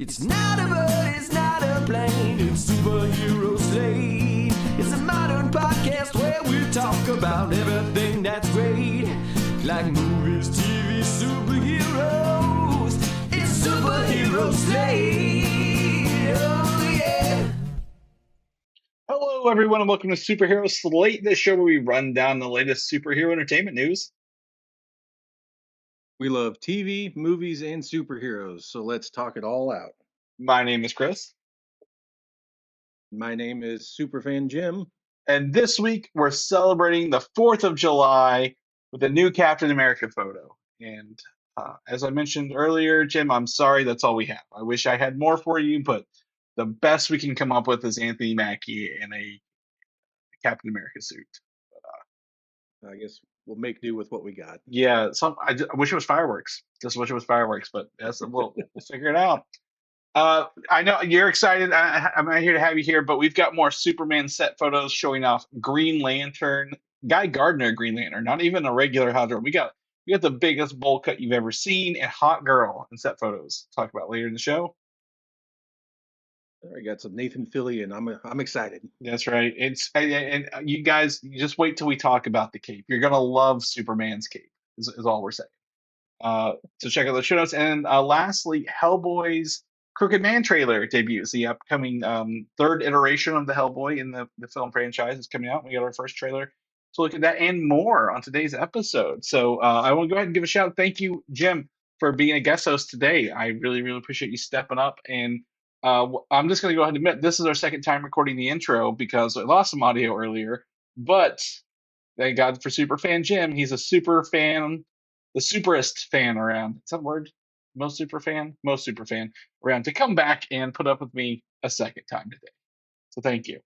It's not a bird, it's not a plane, it's Superhero Slate. It's a modern podcast where we talk about everything that's great, like movies, TV, superheroes. It's Superhero Slate. Oh yeah. Hello, everyone, and welcome to Superhero Slate, the show where we run down the latest superhero entertainment news. We love TV, movies, and superheroes, so let's talk it all out. My name is Chris, My name is Superfan Jim. and this week we're celebrating the 4th of July with a new Captain America photo. And as I mentioned earlier, Jim, I'm sorry that's all we have. I wish I had more for you, but the best we can come up with is Anthony Mackie in a Captain America suit. I guess we'll make do with what we got. Yeah, I wish it was fireworks. Just wish it was fireworks, but we'll figure it out. I know you're excited. I'm not here to have you here, but we've got more Superman set photos showing off Green Lantern, Guy Gardner Green Lantern, not even a regular Hawkgirl. We got the biggest bowl cut you've ever seen, and Hawkgirl in set photos. Talk about later in the show. I got some Nathan Fillion. I'm excited. That's right. And you guys, you just wait till we talk about the cape. You're gonna love Superman's cape. Is all we're saying. So check out the show notes. And lastly, Hellboy's Crooked Man trailer debuts. The upcoming third iteration of the Hellboy in the film franchise is coming out. We got our first trailer to look at that and more on today's episode. So I want to go ahead and give a shout out. Thank you, Jim, for being a guest host today. I really, really appreciate you stepping up. And I'm just going to go ahead and admit this is our second time recording the intro because I lost some audio earlier. But thank God for Superfan Jim. He's a super fan, the superest fan around. Is that a word? Most super fan around to come back and put up with me a second time today. So thank you.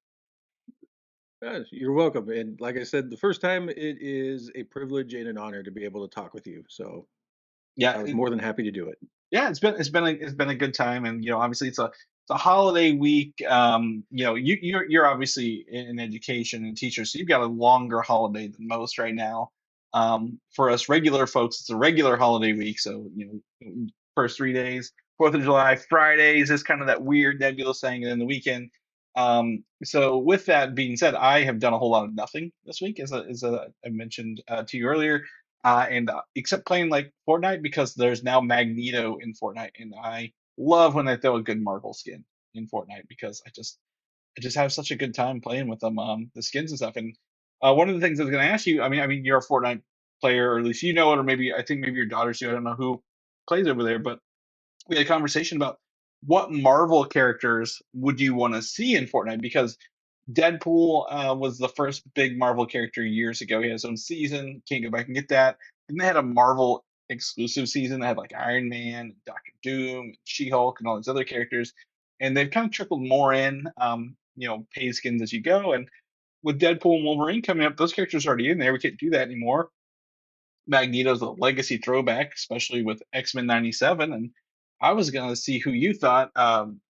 You're welcome. And like I said, the first time, it is a privilege and an honor to be able to talk with you. So Yeah, I was more than happy to do it. yeah, it's been a good time, and obviously it's a holiday week. You're obviously in education and teacher, so you've got a longer holiday than most right now. For us regular folks, it's a regular holiday week, so first 3 days, 4th of July, Fridays is kind of that weird nebulous thing, and then the weekend. So with that being said, I have done a whole lot of nothing this week, as I mentioned to you earlier. And except playing like Fortnite because there's now Magneto in Fortnite, and I love when they throw a good Marvel skin in Fortnite because I just have such a good time playing with them, the skins and stuff. And one of the things I was going to ask you, I mean, you're a Fortnite player, or at least you know it, or maybe I think maybe your daughters do. I don't know who plays over there, but we had a conversation about what Marvel characters would you want to see in Fortnite because Deadpool was the first big Marvel character years ago. He had his own season. Can't go back and get that. Then they had a Marvel exclusive season that had like Iron Man, Doctor Doom, She-Hulk, and all these other characters. And they've kind of trickled more in, pay skins as you go. And with Deadpool and Wolverine coming up, those characters are already in there. We can't do that anymore. Magneto's a legacy throwback, especially with X-Men 97. And I was going to see who you thought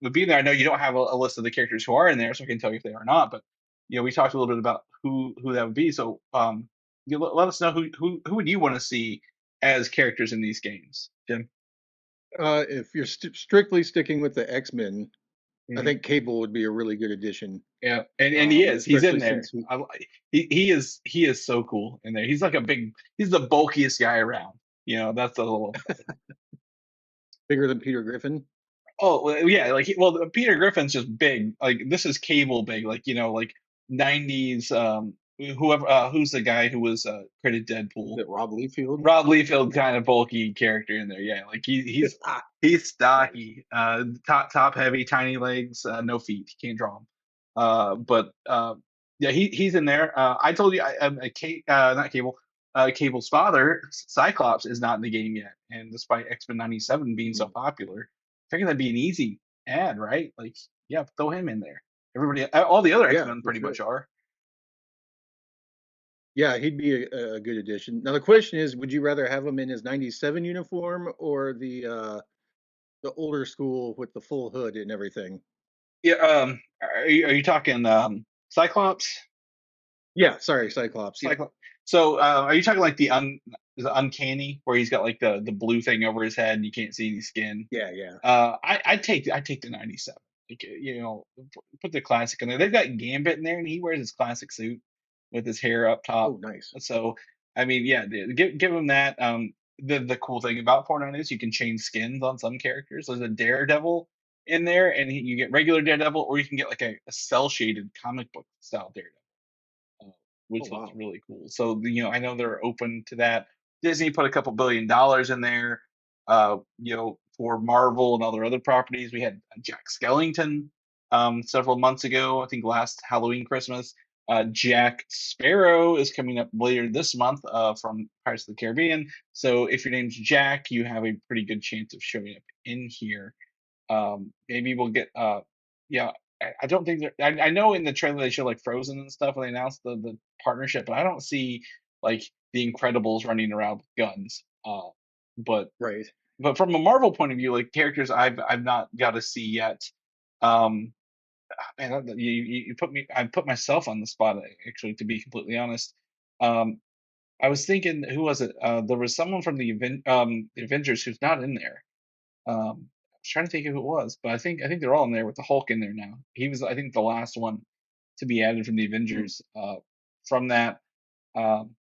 would be there. I know you don't have a list of the characters who are in there, so I can tell you if they are or not. But we talked a little bit about who that would be. So let us know who would you want to see as characters in these games, Jim? If you're strictly sticking with the X-Men, I think Cable would be a really good addition. Yeah, and he is. He's in especially there. since He is so cool in there. He's like he's the bulkiest guy around. That's a little. Bigger than Peter Griffin. Oh well, yeah, Peter Griffin's just big. Like this is Cable big. Like 90s. Whoever who's the guy who was created Deadpool? Is it Rob Liefeld? Rob Liefeld, kind of bulky character in there. Yeah, like he's stocky. Top heavy, tiny legs, no feet. He can't draw them. Yeah, he's in there. I told you, not Cable. Cable's father, Cyclops, is not in the game yet, and despite X-Men 97 being so popular, I figured that'd be an easy ad, right? Like, yeah, throw him in there. Everybody, all the other X-Men pretty much are. Yeah, he'd be a good addition. Now the question is, would you rather have him in his 97 uniform or the older school with the full hood and everything? Yeah. Are you talking Cyclops? Yeah, sorry, Cyclops. Yeah, Cyclops. So, are you talking like the uncanny, where he's got like the blue thing over his head and you can't see any skin? yeah, yeah. I take the 97. Like, put the classic in there. They've got Gambit in there, and he wears his classic suit with his hair up top. Oh, nice. So, I mean, yeah, give him that. The cool thing about Fortnite is you can change skins on some characters. There's a Daredevil in there, and you get regular Daredevil, or you can get like a cell shaded comic book style Daredevil, uh, Oh, which looks wow. really cool. So, I know they're open to that. Disney put a couple $1 billion in there. For Marvel and all their other properties, we had Jack Skellington several months ago. I think last Halloween, Christmas. Jack Sparrow is coming up later this month from Pirates of the Caribbean. So if your name's Jack, you have a pretty good chance of showing up in here. Maybe we'll get yeah. I don't think I know in the trailer they show like Frozen and stuff when they announced the partnership, but I don't see like the Incredibles running around with guns. But Right. from a Marvel point of view, like characters I've not got to see yet. Um, Man, you put me, I put myself on the spot, actually, to be completely honest. Um, I was thinking, who was it? There was someone from the Avengers who's not in there. I was trying to think who it was, but I think they're all in there with the Hulk in there now. He was, I think, the last one to be added from the Mm. Avengers. From that, um,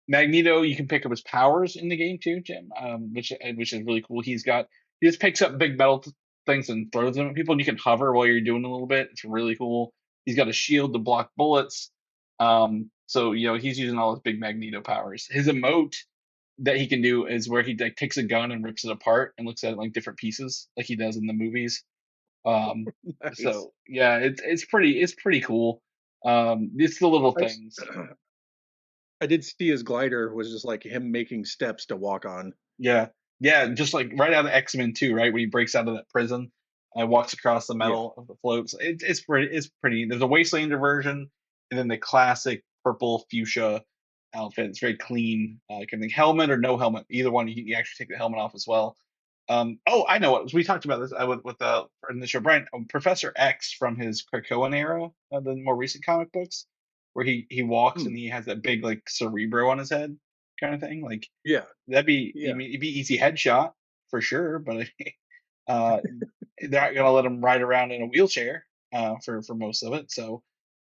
Magneto, you can pick up his powers in the game too, Jim, which is really cool. He just picks up big metal things and throws them at people, and you can hover while you're doing a little bit. It's really cool. He's got a shield to block bullets. So he's using all his big Magneto powers. His emote that he can do is where he like takes a gun and rips it apart and looks at it like different pieces, like he does in the movies. Um, Nice. so yeah, it's pretty cool. It's the little I, s- things. I did see his glider was just like him making steps to walk on. Yeah, yeah, just like right out of X-Men 2, right when he breaks out of that prison and walks across the Yeah. metal of the floats. It's pretty. It's pretty. There's a Wastelander version, and then the classic purple fuchsia outfit. It's very clean. Kind of helmet or no helmet, either one. You actually take the helmet off as well. Oh, I know what we talked about this with the in the show. Brian, Professor X from his Krakoan era, the more recent comic books, where he walks Hmm. and he has that big like cerebro on his head, kind of thing. Like Yeah. that'd be, I Yeah. mean, it'd be easy headshot for sure, but uh, they're not gonna let him ride around in a wheelchair for most of it. So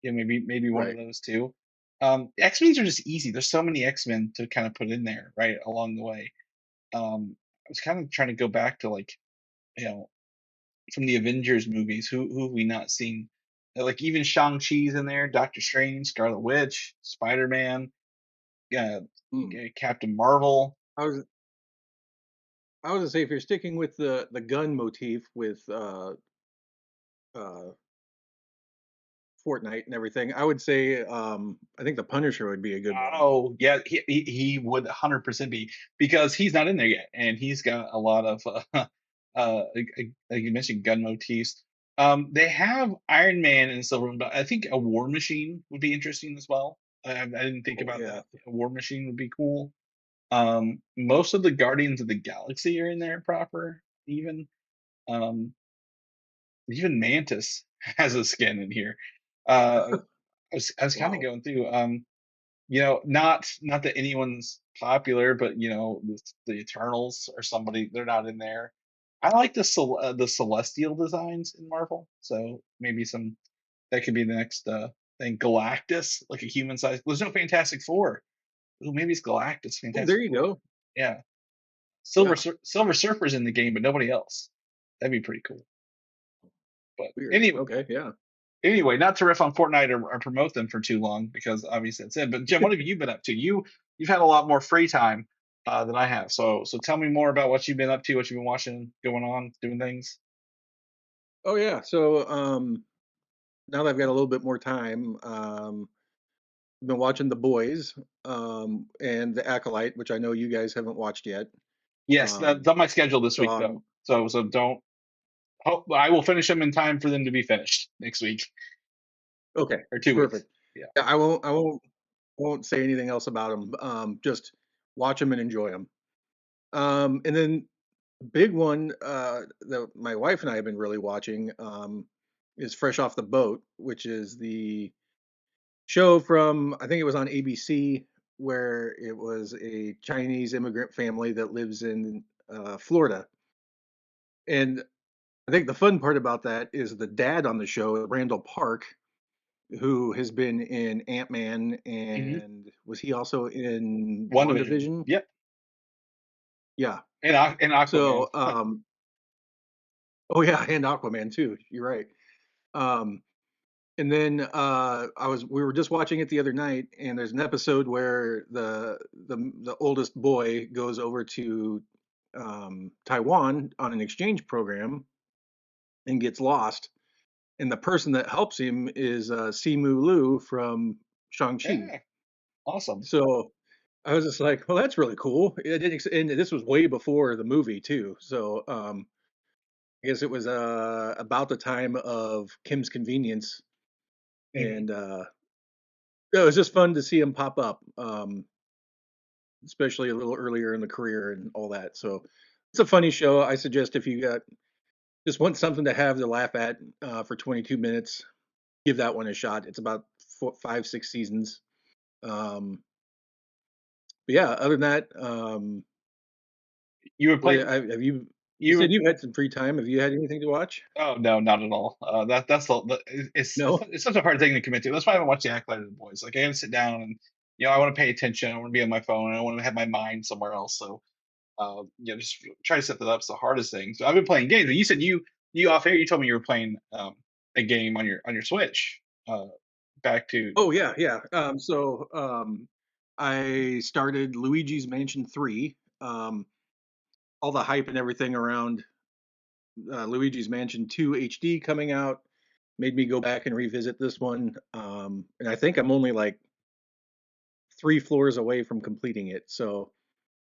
yeah, maybe one of Right. those two. X-Men's are just easy. There's so many X-Men to kind of put in there, right, along the way. I was kind of trying to go back to like, you know, from the Avengers movies, who have we not seen? Like even Shang-Chi's in there, Doctor Strange, Scarlet Witch, Spider-Man, uh, Hmm. Captain Marvel. I was I was gonna say if you're sticking with the gun motif with uh Fortnite and everything, I would say I think the Punisher would be a good one. Oh, yeah, he would 100% be, because he's not in there yet, and he's got a lot of like you mentioned, gun motifs. They have Iron Man and Silver, but I think a War Machine would be interesting as well. I didn't think Oh about yeah. that. A War Machine would be cool. Most of the Guardians of the Galaxy are in there proper. Um, even Mantis has a skin in here. I was kind of Wow. going through. Not that anyone's popular, but the Eternals or somebody, they're not in there. I like the celestial designs in Marvel, so maybe some that could be the next thing. Galactus, like a human size. There's no Fantastic Four. Ooh, maybe it's Galactus. Oh, there Fantastic you Four. go. Yeah, Yeah. Silver Surfer's in the game, but nobody else. That'd be pretty cool. But Weird. anyway, Okay. Yeah. not to riff on Fortnite or promote them for too long, because obviously that's it. But Jim, what have you been up to? You've had a lot more free time than I have. So tell me more about what you've been up to, what you've been watching, going on, doing things. Oh yeah. So now that I've got a little bit more time, I've been watching The Boys and The Acolyte, which I know you guys haven't watched yet. Yes, Um, that's on my schedule this so week though. I'm So don't. I will finish them in time for them to be finished next week okay. or 2 weeks. Perfect. Yeah. Yeah, I won't say anything else about them. Just watch them and enjoy them. And then big one that my wife and I have been really watching is Fresh Off the Boat, which is the show from, I think it was on ABC, where it was a Chinese immigrant family that lives in Florida. And I think the fun part about that is the dad on the show, Randall Park, who has been in Ant-Man, Hmm. and was he also in WandaVision. WandaVision? Yep. Yeah. And Aquaman. So, oh yeah, and Aquaman too. You're right. Um, and then we were just watching it the other night, and there's an episode where the oldest boy goes over to Taiwan on an exchange program and gets lost, and the person that helps him is Simu Liu from Shang-Chi. Yeah, awesome. So I was just like, well, that's really cool. And this was way before the movie too. So I guess it was about the time of Kim's Convenience, Hmm. and it was just fun to see him pop up, especially a little earlier in the career and all that. So it's a funny show. I suggest if you got just want something to have to laugh at for 22 minutes, give that one a shot. It's about 5, 6 seasons. Um, but yeah, other than that, You were playing. have you? You You said were. you had some free time. Have you had anything to watch? Oh no, not at all. It's No. it's such a hard thing to commit to. That's why I haven't watched the Acolyte of the Boys. Like I gotta sit down and I want to pay attention. I want to be on my phone. I want to have my mind somewhere else. So just try to set that up. It's the hardest thing. So I've been playing games. And you said you off air. You told me you were playing a game on your Switch. Uh, back to. Oh yeah, yeah. I started Luigi's Mansion 3. All the hype and everything around Luigi's Mansion 2 HD coming out made me go back and revisit this one. And I think I'm only like 3 floors away from completing it. So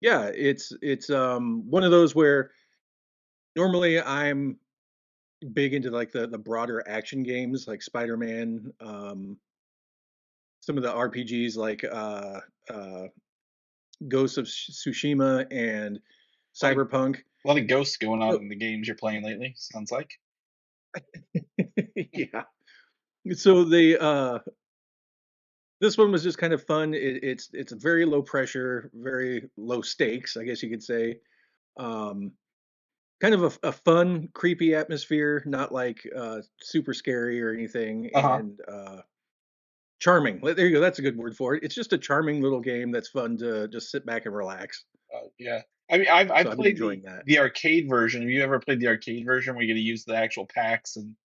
yeah, it's one of those where normally I'm big into like the broader action games like Spider-Man, some of the RPGs like Ghost of Tsushima and A lot of, Cyberpunk. a lot of ghosts going on Oh, in the games you're playing lately. Sounds like. yeah. So this one was just kind of fun. It's very low pressure, very low stakes, I guess you could say. Um, Kind of a fun, creepy atmosphere, not like super scary or anything, Uh huh. and charming. There you go. That's a good word for it. It's just a charming little game that's fun to just sit back and relax. Yeah. I mean, I've So I've been played the enjoying that. the arcade version. Have you ever played the arcade version where you get to use the actual packs and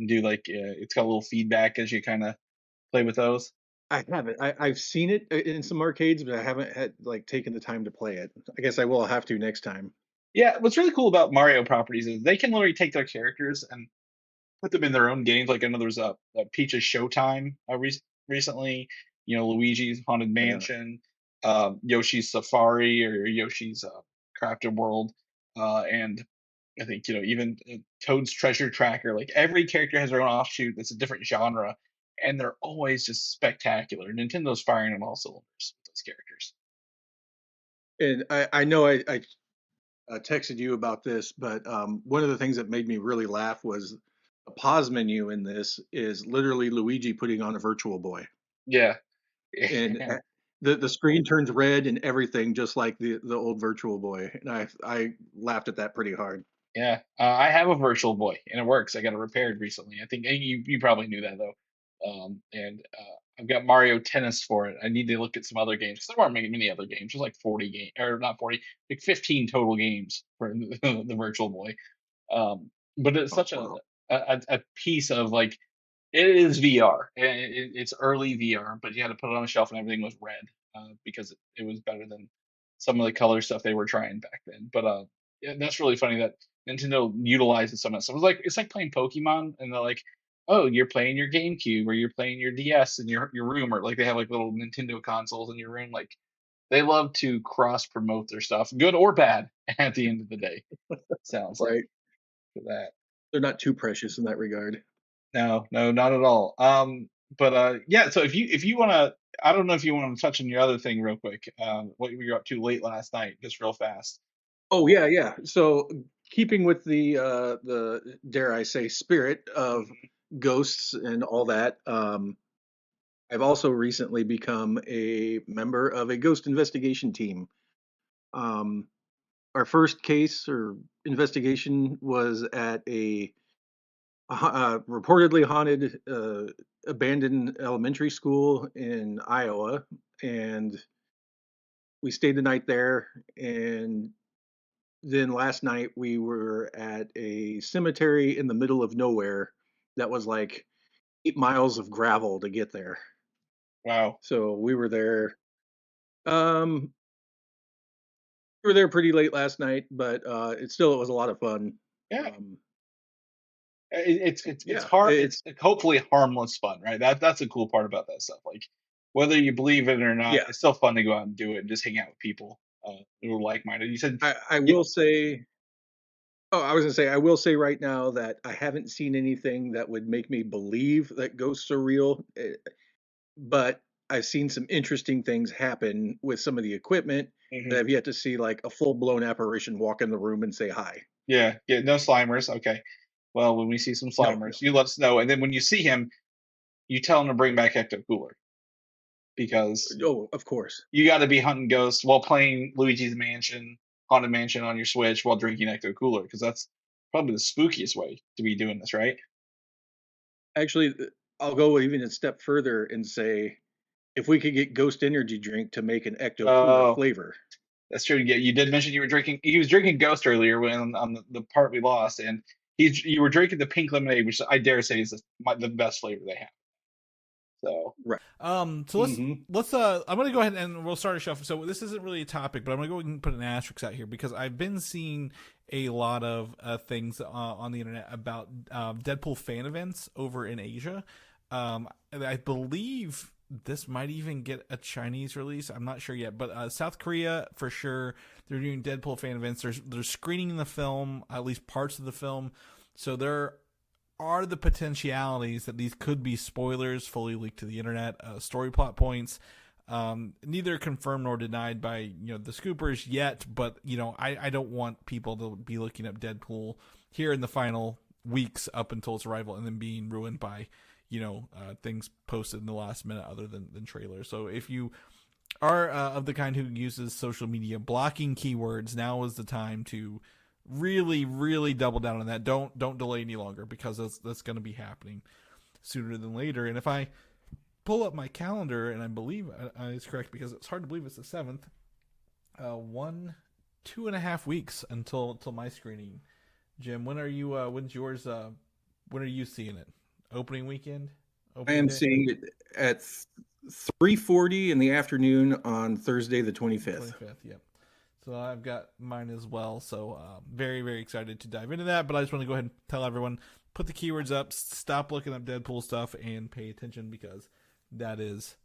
do like it's got a little feedback as you kind of play with those? I haven't. I've seen it in some arcades, but I haven't had like taken the time to play it. I guess I will have to next time. Yeah. What's really cool about Mario properties is they can literally take their characters and put them in their own games. Like I know there's a Peach's Showtime recently. Luigi's Haunted Yeah. Mansion, Yoshi's Safari or Yoshi's Crafted World, and I think even Toad's Treasure Tracker. Like every character has their own offshoot that's a different genre, and they're always just spectacular. Nintendo's firing on all cylinders with those characters. And I know I texted you about this, but one of the things that made me really laugh was the pause menu in this is literally Luigi putting on a Virtual Boy, Yeah, and the screen turns red and everything, just like the old Virtual Boy. And I laughed at that pretty hard. yeah. I have a Virtual Boy and it works. I got it repaired recently. I think you probably knew that though. And I've got Mario Tennis for it. I need to look at some other games because there aren't many other games. There's like 40 games, or not 40, like 15 total games for the Virtual Boy. But it's Oh such wow. a piece of like it is VR. It's early VR, but you had to put it on a shelf and everything was red because it was better than some of the color stuff they were trying back then. But yeah, that's really funny that Nintendo utilizes some of that stuff. It's like playing Pokemon, and they're like, "Oh, you're playing your GameCube or you're playing your DS in your room," or like they have like little Nintendo consoles in your room. Like they love to cross promote their stuff, good or bad. At the end of the day, sounds like Right. for that. They're not too precious in that regard. No, no, not at all. But yeah. So if you want to, I don't know if you want to touch on your other thing real quick. What you were up to late last night, just real fast. Oh yeah, yeah. So keeping with the dare I say spirit of Hmm. ghosts and all that, I've also recently become a member of a ghost investigation team. Um, our first case or investigation was at a reportedly haunted abandoned elementary school in Iowa, and we stayed the night there. And then last night we were at a cemetery in the middle of nowhere that was like 8 miles of gravel to get there. Wow. So we were there. Um, we were there pretty late last night, but it was a lot of fun. Yeah. Um, It's yeah, hard. It's hopefully harmless fun, right? That's a cool part about that stuff. Like whether you believe it or not, yeah. it's still fun to go out and do it and just hang out with people who are like minded. You said, I yeah, will say. Oh, I was gonna say, I will say right now that I haven't seen anything that would make me believe that ghosts are real, but I've seen some interesting things happen with some of the equipment that mhm. I've yet to see, like a full blown apparition walk in the room and say hi. Yeah, no Slimers. Okay. Well, when we see some No, Slimers, no. you let us know, and then when you see him, you tell him to bring back Ecto Cooler because Oh, of course. you got to be hunting ghosts while playing Luigi's Mansion, Haunted Mansion on your Switch while drinking Ecto Cooler because that's probably the spookiest way to be doing this, right? Actually, I'll go even a step further and say if we could get Ghost Energy drink to make an Ecto Cooler Oh, flavor. that's true. Yeah, you did mention you were drinking. He was drinking Ghost earlier when on the part we lost, and you were drinking the pink lemonade, which I dare say is the best flavor they have. So Right. So Hmm. let's I'm gonna go ahead and we'll start a shuffle. So this isn't really a topic, but I'm gonna go ahead and put an asterisk out here because I've been seeing a lot of things on the internet about Deadpool fan events over in Asia. And I believe this might even get a Chinese release. I'm not sure yet, but South Korea for sure. They're doing Deadpool fan events. They're screening the film, at least parts of the film. So there are the potentialities that these could be spoilers fully leaked to the internet, story plot points. Neither confirmed nor denied by the scoopers yet, but I don't want people to be looking up Deadpool here in the final weeks up until its arrival and then being ruined by things posted in the last minute other than trailers. So if you are of the kind who uses social media blocking keywords, now is the time to really double down on that. Don't delay any longer because that's going to be happening sooner than later. And if I pull up my calendar, and I believe it's correct because it's hard to believe it's the 7th, 2.5 weeks until my screening. Jim, when are you? When's yours? When are you seeing it? Opening weekend? I Opening am day? seeing it at 3:40 in the afternoon on Thursday, the 25th. 25th, yep. So I've got mine as well. So very excited to dive into that. But I just want to go ahead and tell everyone, put the keywords up, stop looking up Deadpool stuff, and pay attention because that is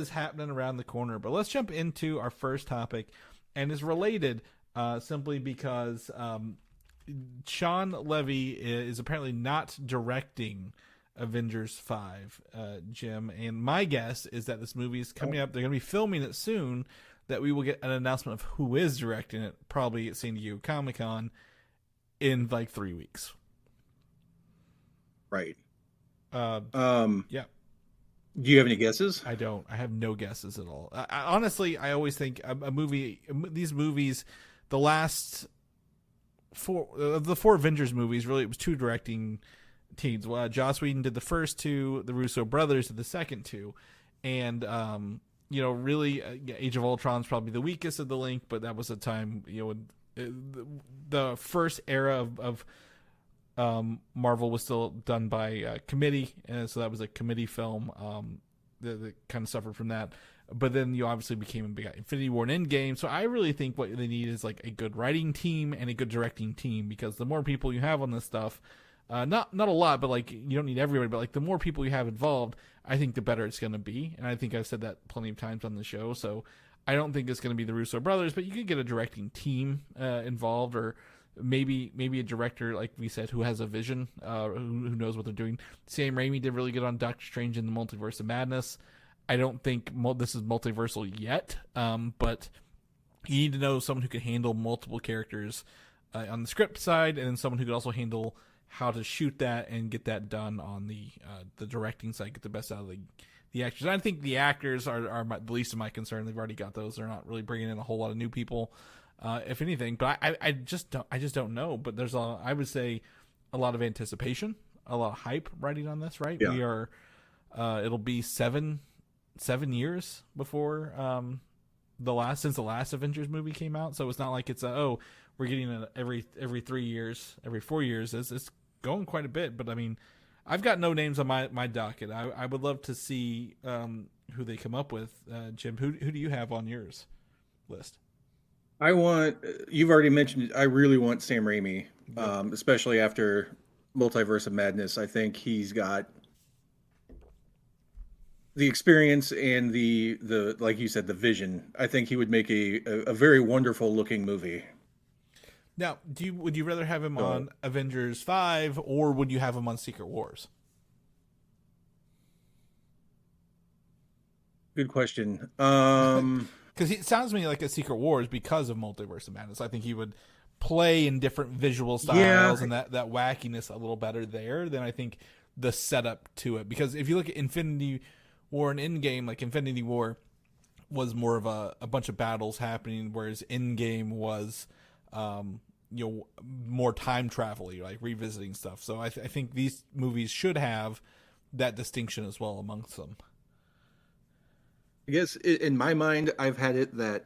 happening around the corner. But let's jump into our first topic, and is related simply because Shawn Levy is apparently not directing Avengers 5, Jim. And my guess is that this movie is coming up. They're going to be filming it soon. That we will get an announcement of who is directing it, probably at San Diego Comic-Con in like 3 weeks. Right. Yeah. Do you have any guesses? I don't. I have no guesses at all. Honestly, I always think these movies, the last the four Avengers movies, really, it was two directing teams. Well, Joss Whedon did the first two, the Russo brothers did the second two, and really, Age of Ultron is probably the weakest of the link, but that was a time, the first era of Marvel was still done by committee, and so that was a committee film that kind of suffered from that. But then you obviously became a big Infinity War and Endgame, so I really think what they need is like a good writing team and a good directing team, because the more people you have on this stuff, not a lot, but like you don't need everybody, but like the more people you have involved, I think the better it's going to be. And I think I've said that plenty of times on the show. So I don't think it's going to be the Russo brothers, but you could get a directing team involved, or maybe a director, like we said, who has a vision, who knows what they're doing. Sam Raimi did really good on Doctor Strange in the Multiverse of Madness. I don't think this is multiversal yet, but you need to know someone who can handle multiple characters on the script side, and then someone who could also handle how to shoot that and get that done on the directing side, get the best out of the actors. I think the actors are the least of my concern. They've already got those. They're not really bringing in a whole lot of new people, if anything. But I just don't know. But there's I would say a lot of anticipation, a lot of hype riding on this. Right? Yeah. We are. It'll be 7 years before since the last Avengers movie came out. So it's not like it's we're getting it every 3 years, every 4 years. It's going quite a bit. But I mean, I've got no names on my docket. I would love to see who they come up with. Jim, who do you have on yours list? You've already mentioned, I really want Sam Raimi, especially after Multiverse of Madness. I think he's got the experience and the like you said, the vision. I think he would make a very wonderful looking movie. Now, would you rather have him on Avengers 5 or would you have him on Secret Wars? Good question. Because it sounds to me like a Secret Wars because of Multiverse of Madness. I think he would play in different visual styles and that wackiness a little better there than I think the setup to it. Because if you look at Infinity War and Endgame, like Infinity War was more of a bunch of battles happening, whereas Endgame was more time travel-y, like revisiting stuff. So I think these movies should have that distinction as well amongst them. I guess in my mind, I've had it that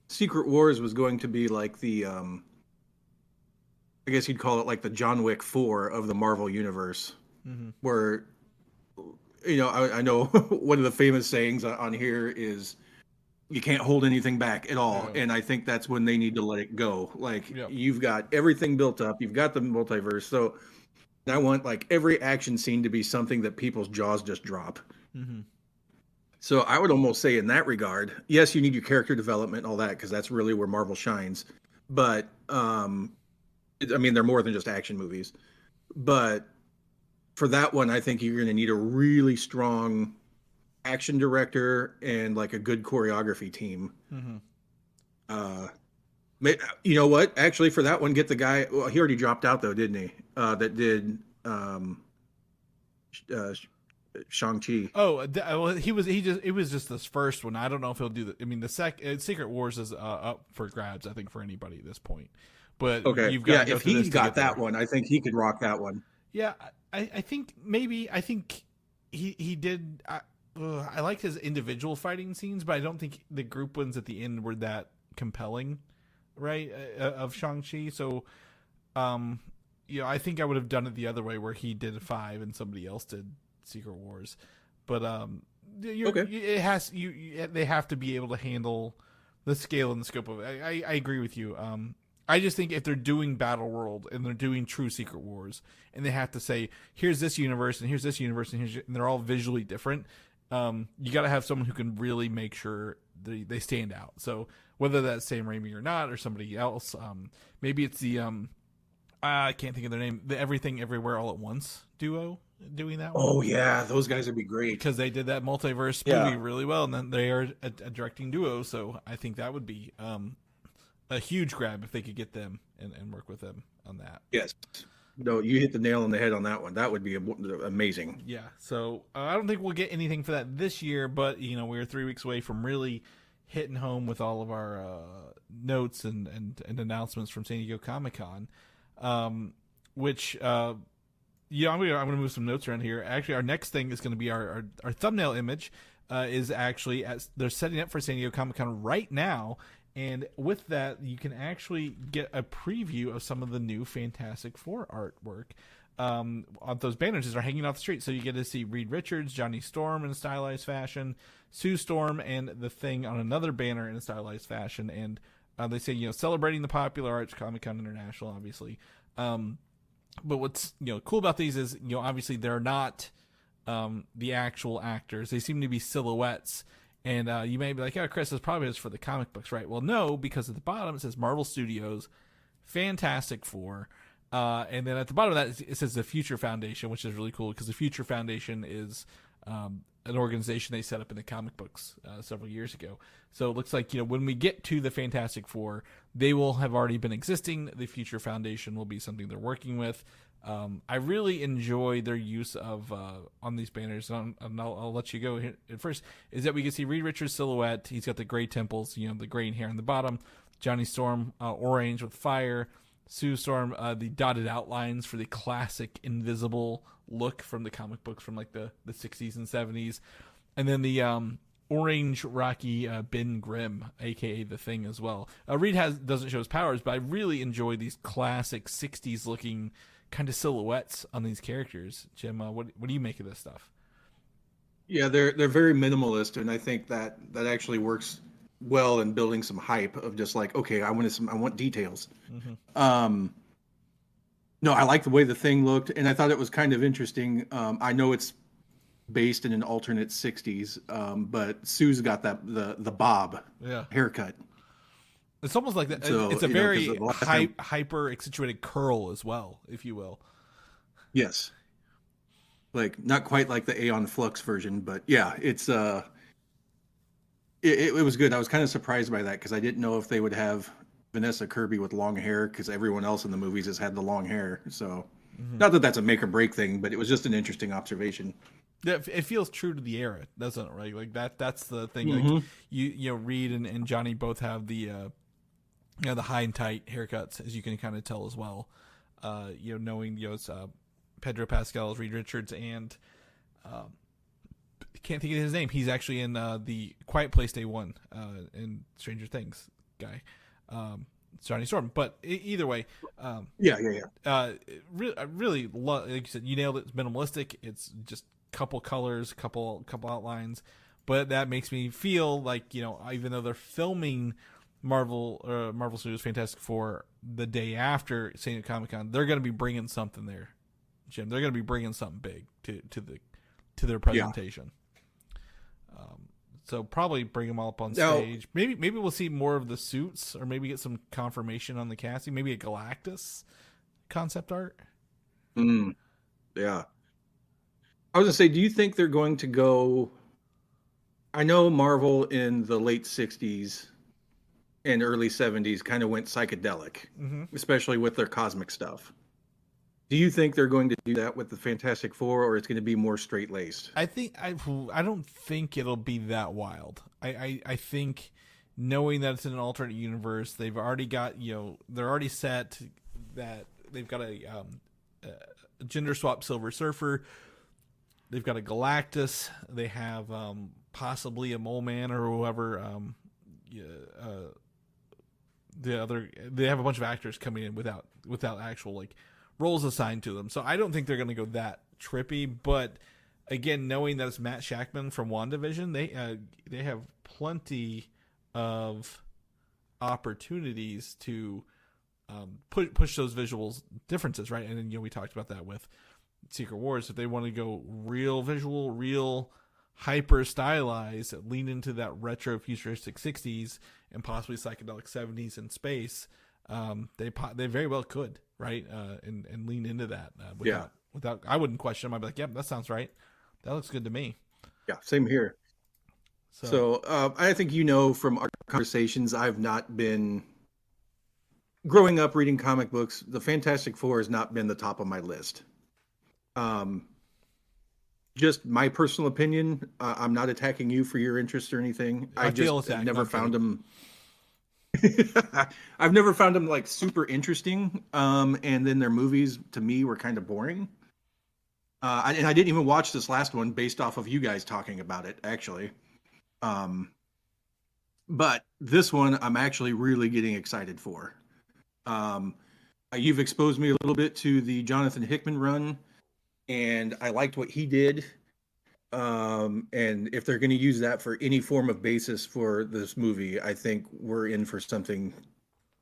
Secret Wars was going to be like the, I guess you'd call it like the John Wick 4 of the Marvel Universe, where, I know one of the famous sayings on here is, you can't hold anything back at all. And I think that's when they need to let it go. Like you've got everything built up. You've got the multiverse. So I want like every action scene to be something that people's jaws just drop. Mm-hmm. So I would almost say in that regard, yes, you need your character development and all that, because that's really where Marvel shines. But they're more than just action movies. But for that one, I think you're going to need a really strong action director and like a good choreography team. You know what? Actually, for that one, get the guy. Well, he already dropped out though, didn't he? That did Shang-Chi. It was just this first one. I don't know if he'll do the. I mean, the Secret Wars is up for grabs. I think for anybody at this point. But okay, you've got if he got that one, I think he could rock that one. Yeah, I think maybe. I think he did. I liked his individual fighting scenes, but I don't think the group ones at the end were that compelling, right? Of Shang-Chi. So, I think I would have done it the other way, where he did 5 and somebody else did Secret Wars. But they have to be able to handle the scale and the scope of it. I agree with you. I just think if they're doing Battle World and they're doing true Secret Wars, and they have to say, here's this universe and here's this universe and they're all visually different. You got to have someone who can really make sure they stand out. So whether that's Sam Raimi or not, or somebody else, maybe it's the I can't think of their name, the Everything Everywhere All at Once duo doing that one. Oh yeah, those guys would be great because they did that multiverse movie really well, and then they are a directing duo. So I think that would be a huge grab if they could get them and work with them on that. Yes. No, you hit the nail on the head on that one. That would be amazing. Yeah. So I don't think we'll get anything for that this year, but we're 3 weeks away from really hitting home with all of our notes and announcements from San Diego Comic-Con, which I'm gonna move some notes around here. Actually, our next thing is going to be our thumbnail image is actually they're setting up for San Diego Comic-Con right now. And with that, you can actually get a preview of some of the new Fantastic Four artwork on those banners that are hanging off the street. So you get to see Reed Richards, Johnny Storm in a stylized fashion, Sue Storm, and the Thing on another banner in a stylized fashion. And they say, celebrating the popular arts, Comic-Con International, obviously. But what's cool about these is, obviously they're not the actual actors. They seem to be silhouettes. And you may be like, oh, Chris, this probably is for the comic books, right? Well, no, because at the bottom it says Marvel Studios, Fantastic Four. And then at the bottom of that, it says the Future Foundation, which is really cool because the Future Foundation is an organization they set up in the comic books several years ago. So it looks like, when we get to the Fantastic Four, they will have already been existing. The Future Foundation will be something they're working with. I really enjoy their use of on these banners, and I'll let you go here first. Is that we can see Reed Richards' silhouette? He's got the gray temples, the graying hair on the bottom. Johnny Storm, orange with fire. Sue Storm, the dotted outlines for the classic invisible look from the comic books from like the 60s and 70s, and then the orange Rocky Ben Grimm, aka the Thing, as well. Reed doesn't show his powers, but I really enjoy these classic 60s looking kind of silhouettes on these characters. Jim, what do you make of this stuff? Yeah, they're very minimalist, and I think that actually works well in building some hype of just like, okay, I want details. Mm-hmm. No, I like the way the Thing looked, and I thought it was kind of interesting. I know it's based in an alternate 60s, but Sue's got the bob haircut. It's almost like that. So, it's a very hyper accentuated curl as well, if you will. Yes. Like, not quite like the Aeon Flux version, but yeah, it's it was good. I was kind of surprised by that because I didn't know if they would have Vanessa Kirby with long hair, because everyone else in the movies has had the long hair. So, not that that's a make or break thing, but it was just an interesting observation. Yeah, it feels true to the era, doesn't it? Right, like that's the thing. Like you Reed and Johnny both have the the high and tight haircuts, as you can kind of tell as well. Knowing it's Pedro Pascal's Reed Richards, and can't think of his name. He's actually in the Quiet Place Day One in Stranger Things guy, Johnny Storm. But either way, really, like you said, you nailed it. It's minimalistic. It's just couple colors, couple outlines, but that makes me feel like even though they're filming Marvel Studios Fantastic Four the day after San Diego Comic-Con, they're going to be bringing something there, Jim. They're going to be bringing something big to their presentation. So probably bring them all up on stage. Maybe we'll see more of the suits, or maybe get some confirmation on the casting. Maybe a Galactus concept art. Yeah. I was going to say, do you think they're going to go... I know Marvel in the late 60s and early 70s kind of went psychedelic, especially with their cosmic stuff. Do you think they're going to do that with the Fantastic Four, or it's going to be more straight-laced? I don't think it'll be that wild. I think, knowing that it's in an alternate universe, they've already got, they're already set that they've got a gender swap Silver Surfer. They've got a Galactus. They have possibly a Mole Man or whoever. They have a bunch of actors coming in without actual like roles assigned to them. So I don't think they're going to go that trippy. But again, knowing that it's Matt Shakman from WandaVision, they have plenty of opportunities to push those visuals differences, right? And then we talked about that with Secret Wars. If they want to go real visual, real hyper stylized, lean into that retro futuristic 60s and possibly psychedelic 70s in space, they very well could, right? And lean into that without I wouldn't question them. I'd be like, yep, that sounds right. That looks good to me. Yeah, same here. So I think from our conversations, I've not been growing up reading comic books. The Fantastic Four has not been the top of my list. Just my personal opinion. I'm not attacking you for your interest or anything. I just have never found them. I've never found them like super interesting. And then their movies to me were kind of boring. And I didn't even watch this last one based off of you guys talking about it, actually. But this one I'm actually really getting excited for. You've exposed me a little bit to the Jonathan Hickman run, and I liked what he did. And if they're going to use that for any form of basis for this movie, I think we're in for something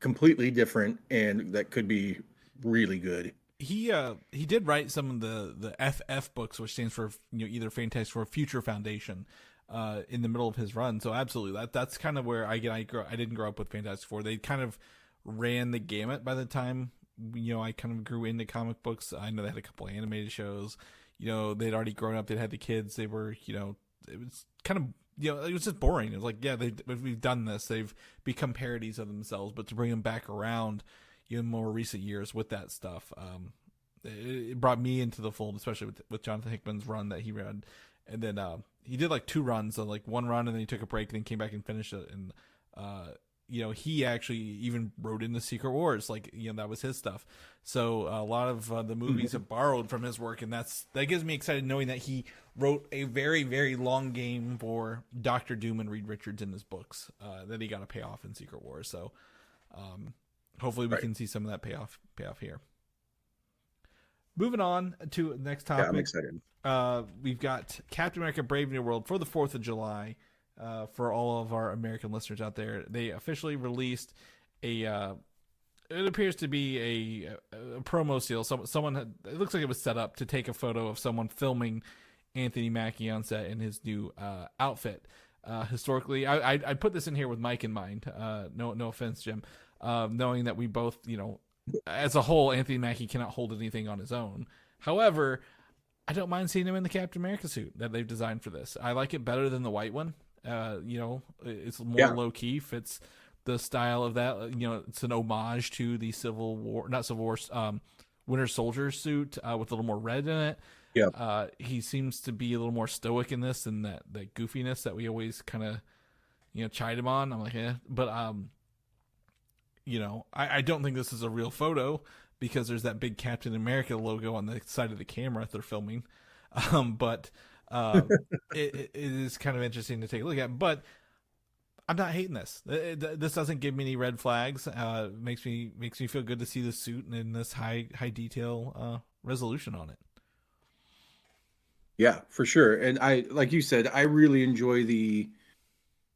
completely different, and that could be really good. He did write some of the FF books, which stands for either Fantastic Four Future Foundation, in the middle of his run. So absolutely, that's kind of where I didn't grow up with Fantastic Four. They kind of ran the gamut by the time I kind of grew into comic books. I know they had a couple of animated shows. They'd already grown up. They'd had the kids. They were, it was kind of, it was just boring. It was like, we've done this. They've become parodies of themselves. But to bring them back around, in more recent years with that stuff, it brought me into the fold, especially with Jonathan Hickman's run that he read, and then he did like 2 runs, so like 1 run and then he took a break and then came back and finished it. And he actually even wrote into Secret Wars, like that was his stuff. So a lot of the movies have borrowed from his work, and that gives me excited knowing that he wrote a very, very long game for Dr. Doom and Reed Richards in his books that he got to pay off in Secret Wars. So hopefully we can see some of that payoff here. Moving on to the next topic. Yeah, I'm excited. We've got Captain America Brave New World for the 4th of July. For all of our American listeners out there, they officially released it appears to be a promo seal. It looks like it was set up to take a photo of someone filming Anthony Mackie on set in his new outfit. Historically, I put this in here with Mike in mind. No offense, Jim. Knowing that we both, as a whole, Anthony Mackie cannot hold anything on his own. However, I don't mind seeing him in the Captain America suit that they've designed for this. I like it better than the white one. It's more low key, fits the style of that. It's an homage to the Winter Soldier suit with a little more red in it. Yeah. He seems to be a little more stoic in this and that goofiness that we always kind of, chide him on. I'm like, but I don't think this is a real photo because there's that big Captain America logo on the side of the camera they're filming. But it is kind of interesting to take a look at. But I'm not hating this. This doesn't give me any red flags. Makes me feel good to see the suit and this high detail resolution on it. Yeah, for sure. And like you said, I really enjoy the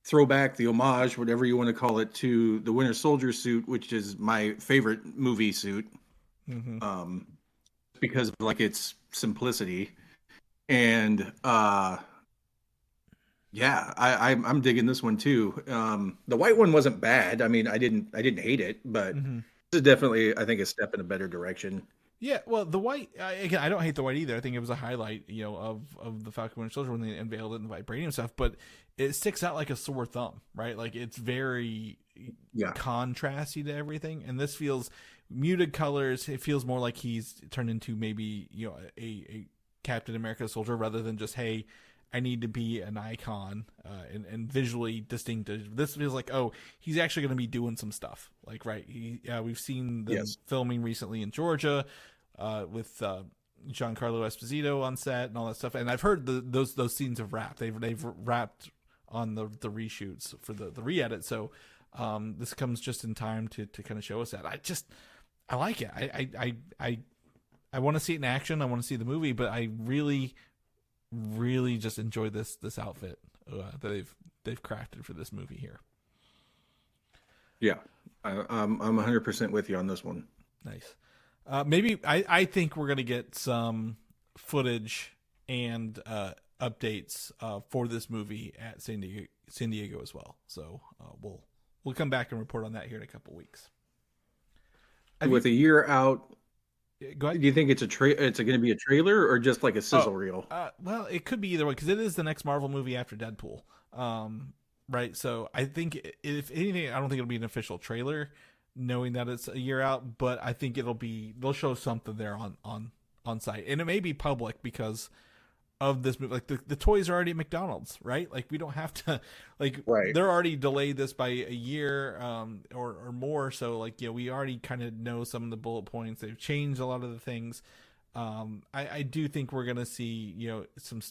throwback, the homage, whatever you want to call it, to the Winter Soldier suit, which is my favorite movie suit. Mm-hmm. Because of like its simplicity. And I'm digging this one too. The white one wasn't bad. I mean, I didn't hate it, but this is definitely, I think, a step in a better direction. Yeah, well, the white, again, I don't hate the white either. I think it was a highlight, of the Falcon Winter Soldier when they unveiled it in the vibranium stuff, but it sticks out like a sore thumb, right? Like it's very contrasty to everything, and this feels muted colors. It feels more like he's turned into maybe, a Captain America soldier rather than just, hey, I need to be an icon and visually distinctive. This feels like, he's actually going to be doing some stuff. Like, right, we've seen them filming recently in Georgia with Giancarlo Esposito on set and all that stuff. And I've heard those scenes have wrapped. They've wrapped on the reshoots for the re-edit. So this comes just in time to kind of show us that. I like it. I want to see it in action. I want to see the movie, but I really just enjoy this outfit that they've crafted for this movie here. Yeah, I'm 100% with you on this one. Nice. Maybe I think we're gonna get some footage and updates for this movie at San Diego as well. So we'll come back and report on that here in a couple weeks. With a year out. Go ahead. Do you think it's it's going to be a trailer or just like a sizzle reel? Well, it could be either way because it is the next Marvel movie after Deadpool, right? So I think if anything, I don't think it'll be an official trailer, knowing that it's a year out. But I think they'll show something there on site, and it may be public because of this movie. Like the toys are already at McDonald's, right? Like we don't have to, they're already delayed this by a year or more. So we already kind of know some of the bullet points. They've changed a lot of the things. I do think we're gonna see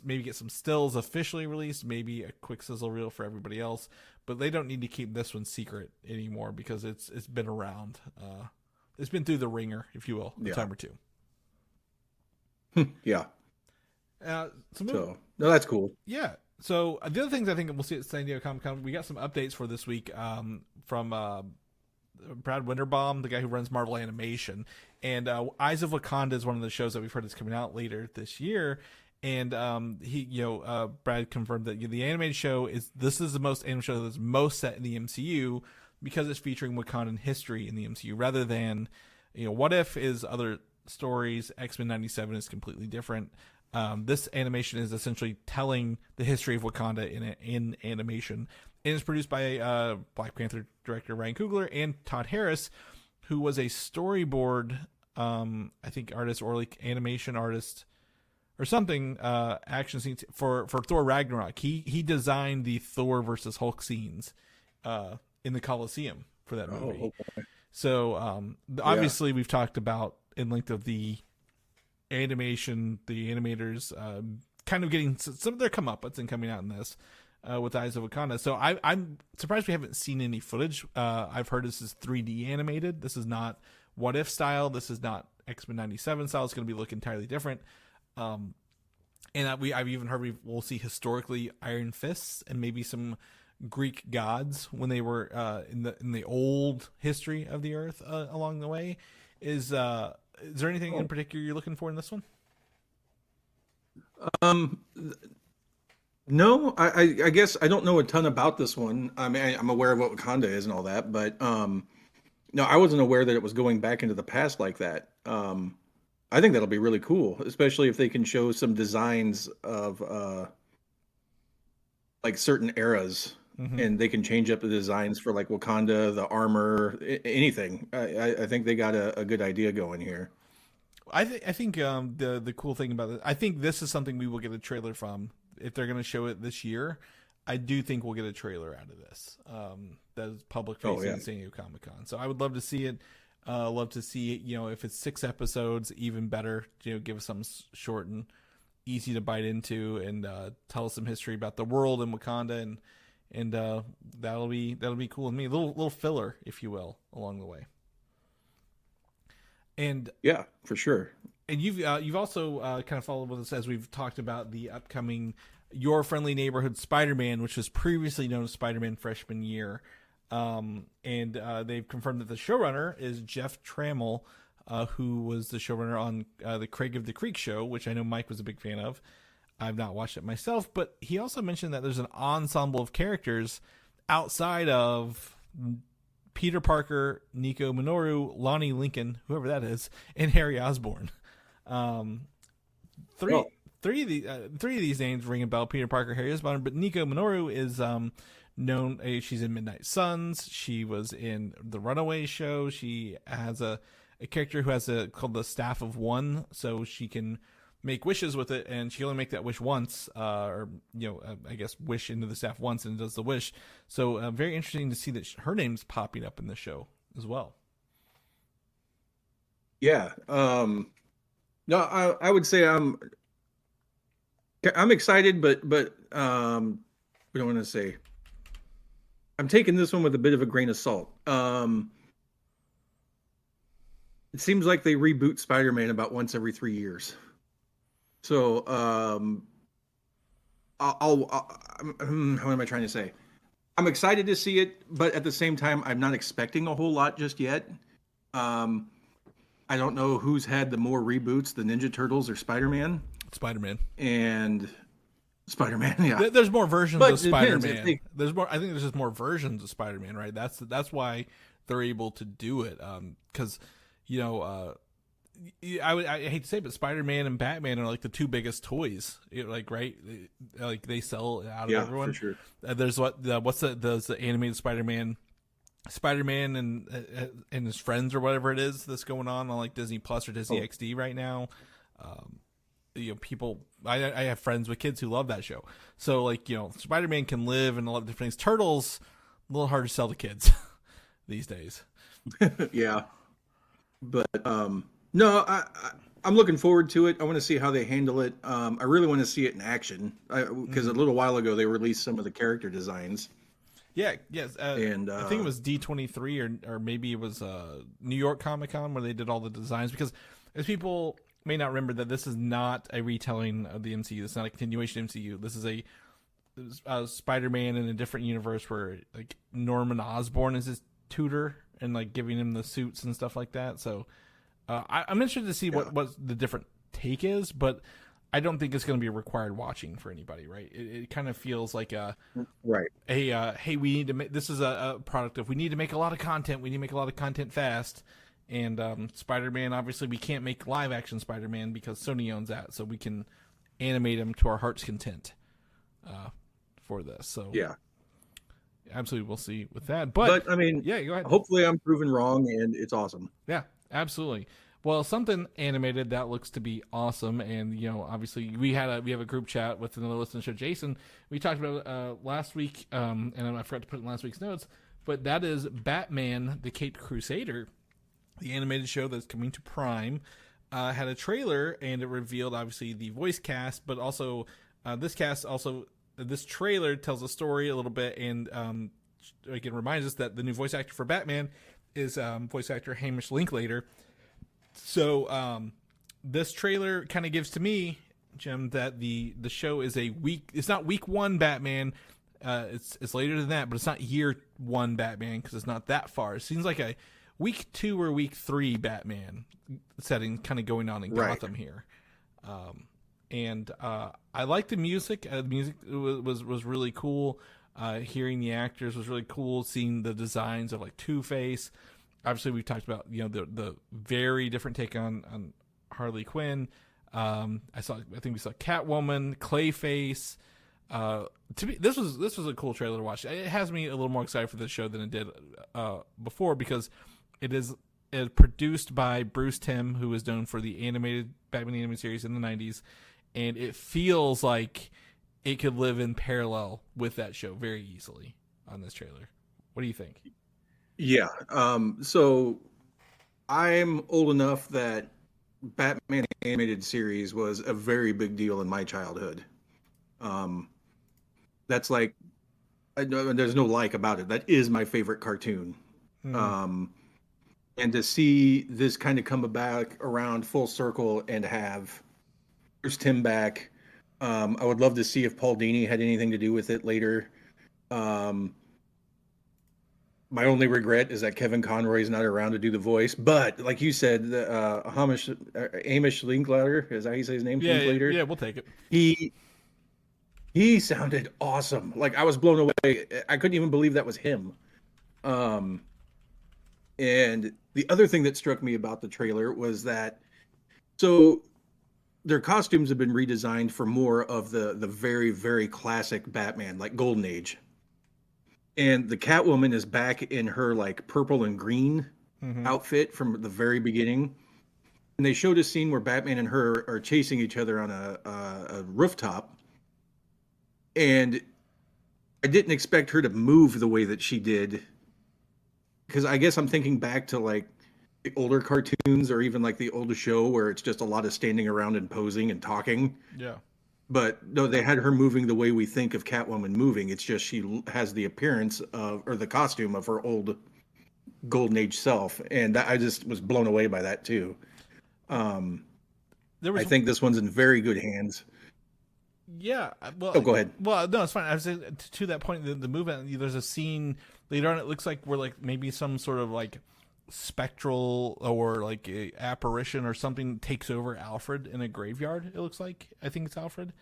maybe get some stills officially released, maybe a quick sizzle reel for everybody else. But they don't need to keep this one secret anymore because it's been around. It's been through the ringer, if you will, a time or two. Yeah. No, that's cool. Yeah. So the other things I think we'll see at San Diego Comic-Con, we got some updates for this week from Brad Winterbaum, the guy who runs Marvel Animation, and Eyes of Wakanda is one of the shows that we've heard is coming out later this year. And Brad confirmed that the animated show is the most animated show that's most set in the MCU because it's featuring Wakandan history in the MCU rather than What If is other stories. X-Men 97 is completely different. This animation is essentially telling the history of Wakanda in animation. And it's produced by Black Panther director Ryan Coogler and Todd Harris, who was a storyboard I think artist or like animation artist or something, action scenes for Thor Ragnarok. He designed the Thor versus Hulk scenes in the Coliseum for that movie. Okay. So obviously we've talked about in length of the animation, the animators kind of getting some of their comeuppance and coming out in this with Eyes of Wakanda. So I'm surprised we haven't seen any footage. I've heard this is 3D animated. This is not What If style. This is not X-Men 97 style. It's going to be look entirely different. And I've even heard we'll see historically Iron Fists and maybe some Greek gods when they were in the old history of the Earth along the way. Is there anything in particular you're looking for in this one? No, I guess I don't know a ton about this one. I mean, I'm aware of what Wakanda is and all that, but no, I wasn't aware that it was going back into the past like that. I think that'll be really cool, especially if they can show some designs of like certain eras, and they can change up the designs for like Wakanda, the armor, anything. I think they got a good idea going here. I think the cool thing about it, I think this is something we will get a trailer from. If they're going to show it this year, I do think we'll get a trailer out of this. That is public facing at San Diego Comic-Con. So I would love to see it. Love to see it, if it's 6 episodes, even better. Give us something short and easy to bite into, and tell us some history about the world and Wakanda, and that'll be cool with me. A little filler, if you will, along the way. And yeah, for sure. And you've also kind of followed with us as we've talked about the upcoming Your Friendly Neighborhood Spider-Man, which was previously known as Spider-Man Freshman Year. And they've confirmed that the showrunner is Jeff Trammell, who was the showrunner on the Craig of the Creek show, which I know Mike was a big fan of. I've not watched it myself, but he also mentioned that there's an ensemble of characters outside of Peter Parker, Nico Minoru, Lonnie Lincoln, whoever that is, and Harry Osborn. Three of these names ring a bell. Peter Parker, Harry Osborn, but Nico Minoru is known. She's in Midnight Suns. She was in the Runaway show. She has a character who has called the Staff of One, so she can make wishes with it, and she only make that wish once, I guess wish into the staff once, and does the wish. So very interesting to see that her name's popping up in the show as well. Yeah. No, I would say I'm excited, but what do I want to say? I'm taking this one with a bit of a grain of salt. It seems like they reboot Spider-Man about once every 3 years. So, how am I trying to say? I'm excited to see it, but at the same time, I'm not expecting a whole lot just yet. I don't know who's had the more reboots, the Ninja Turtles or Spider-Man. Spider-Man. And Spider-Man, yeah. There's more versions But of Spider-Man. There's more. I think there's just more versions of Spider-Man, right? That's why they're able to do it. Because I hate to say it, but Spider-Man and Batman are like the 2 biggest toys. Right? Like they sell out of everyone. For sure. There's the animated Spider-Man and his friends or whatever it is that's going on like Disney Plus or Disney XD right now. People, I have friends with kids who love that show. So Spider-Man can live in a lot of different things. Turtles, a little hard to sell to kids these days. Yeah. But no, I'm looking forward to it. I want to see how they handle it. I really want to see it in action because a little while ago they released some of the character designs. Yeah, yes. And I think it was D23 or maybe it was New York Comic-Con where they did all the designs, because as people may not remember, that this is not a retelling of the MCU. It's not a continuation of MCU. This is a Spider-Man in a different universe where like Norman Osborn is his tutor and like giving him the suits and stuff like that. So I'm interested to see what the different take is, but I don't think it's going to be required watching for anybody, right? It kind of feels like hey, we need to make, this is a product of, we need to make a lot of content. We need to make a lot of content fast. And Spider-Man, obviously we can't make live action Spider-Man because Sony owns that, so we can animate him to our heart's content for this. So yeah, absolutely, we'll see with that. But I mean, yeah, go ahead. Hopefully I'm proven wrong and it's awesome. Yeah, absolutely. Well, something animated that looks to be awesome, and obviously we have a group chat with another listener show, Jason. We talked about it last week, and I forgot to put it in last week's notes, but that is Batman: The Caped Crusader, the animated show that's coming to Prime. Had a trailer, and it revealed obviously the voice cast, but also this trailer tells a story a little bit, and again reminds us that the new voice actor for Batman is voice actor Hamish Linklater. So this trailer kind of gives to me, Jim, that the show is it's not week 1 Batman. It's later than that, but it's not year 1 Batman because it's not that far. It seems like a week 2 or week 3 Batman setting kind of going on in Gotham here. And I like the music. The music was really cool. Hearing the actors was really cool. Seeing the designs of like Two-Face. Obviously, we've talked about the very different take on Harley Quinn. I think we saw Catwoman, Clayface. To me, this was a cool trailer to watch. It has me a little more excited for this show than it did before, because it is produced by Bruce Timm, who is known for the animated Batman animated series in the 90s, and it feels like it could live in parallel with that show very easily on this trailer. What do you think? Yeah. So I'm old enough that Batman animated series was a very big deal in my childhood. That's like, there's no like about it. That is my favorite cartoon. And to see this kind of come back around full circle and have Bruce Timm back, I would love to see if Paul Dini had anything to do with it later. My only regret is that Kevin Conroy is not around to do the voice. But like you said, Hamish Linklater, is that how you say his name? Linklater? Yeah, we'll take it. He sounded awesome. Like, I was blown away. I couldn't even believe that was him. And the other thing that struck me about the trailer was that, so their costumes have been redesigned for more of the very, very classic Batman, like Golden Age. And the Catwoman is back in her like purple and green outfit from the very beginning. And they showed a scene where Batman and her are chasing each other on a rooftop. And I didn't expect her to move the way that she did, because I guess I'm thinking back to like the older cartoons or even like the older show where it's just a lot of standing around and posing and talking. Yeah. But no, they had her moving the way we think of Catwoman moving. It's just she has the appearance of, or the costume of her old Golden Age self. And I just was blown away by that too. I think this one's in very good hands. Yeah. Well, go ahead. Well, no, it's fine. I was saying, to that point, the movement, there's a scene later on. It looks like we're like maybe some sort of like spectral or like a apparition or something takes over Alfred in a graveyard. It looks like, I think it's Alfred.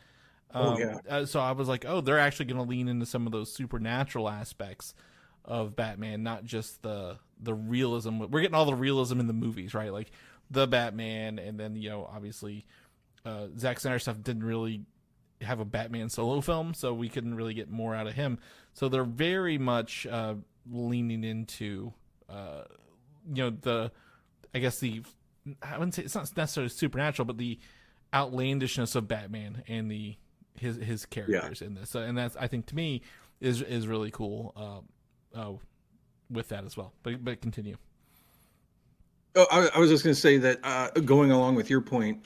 So I was like, oh, they're actually going to lean into some of those supernatural aspects of Batman, not just the realism. We're getting all the realism in the movies, right? Like the Batman, and then obviously Zack Snyder stuff didn't really have a Batman solo film, so we couldn't really get more out of him. So they're very much leaning into I wouldn't say it's not necessarily supernatural, but the outlandishness of Batman and his characters in this. And that's, I think, to me is really cool with that as well. But continue. Oh, I was just going to say that going along with your point,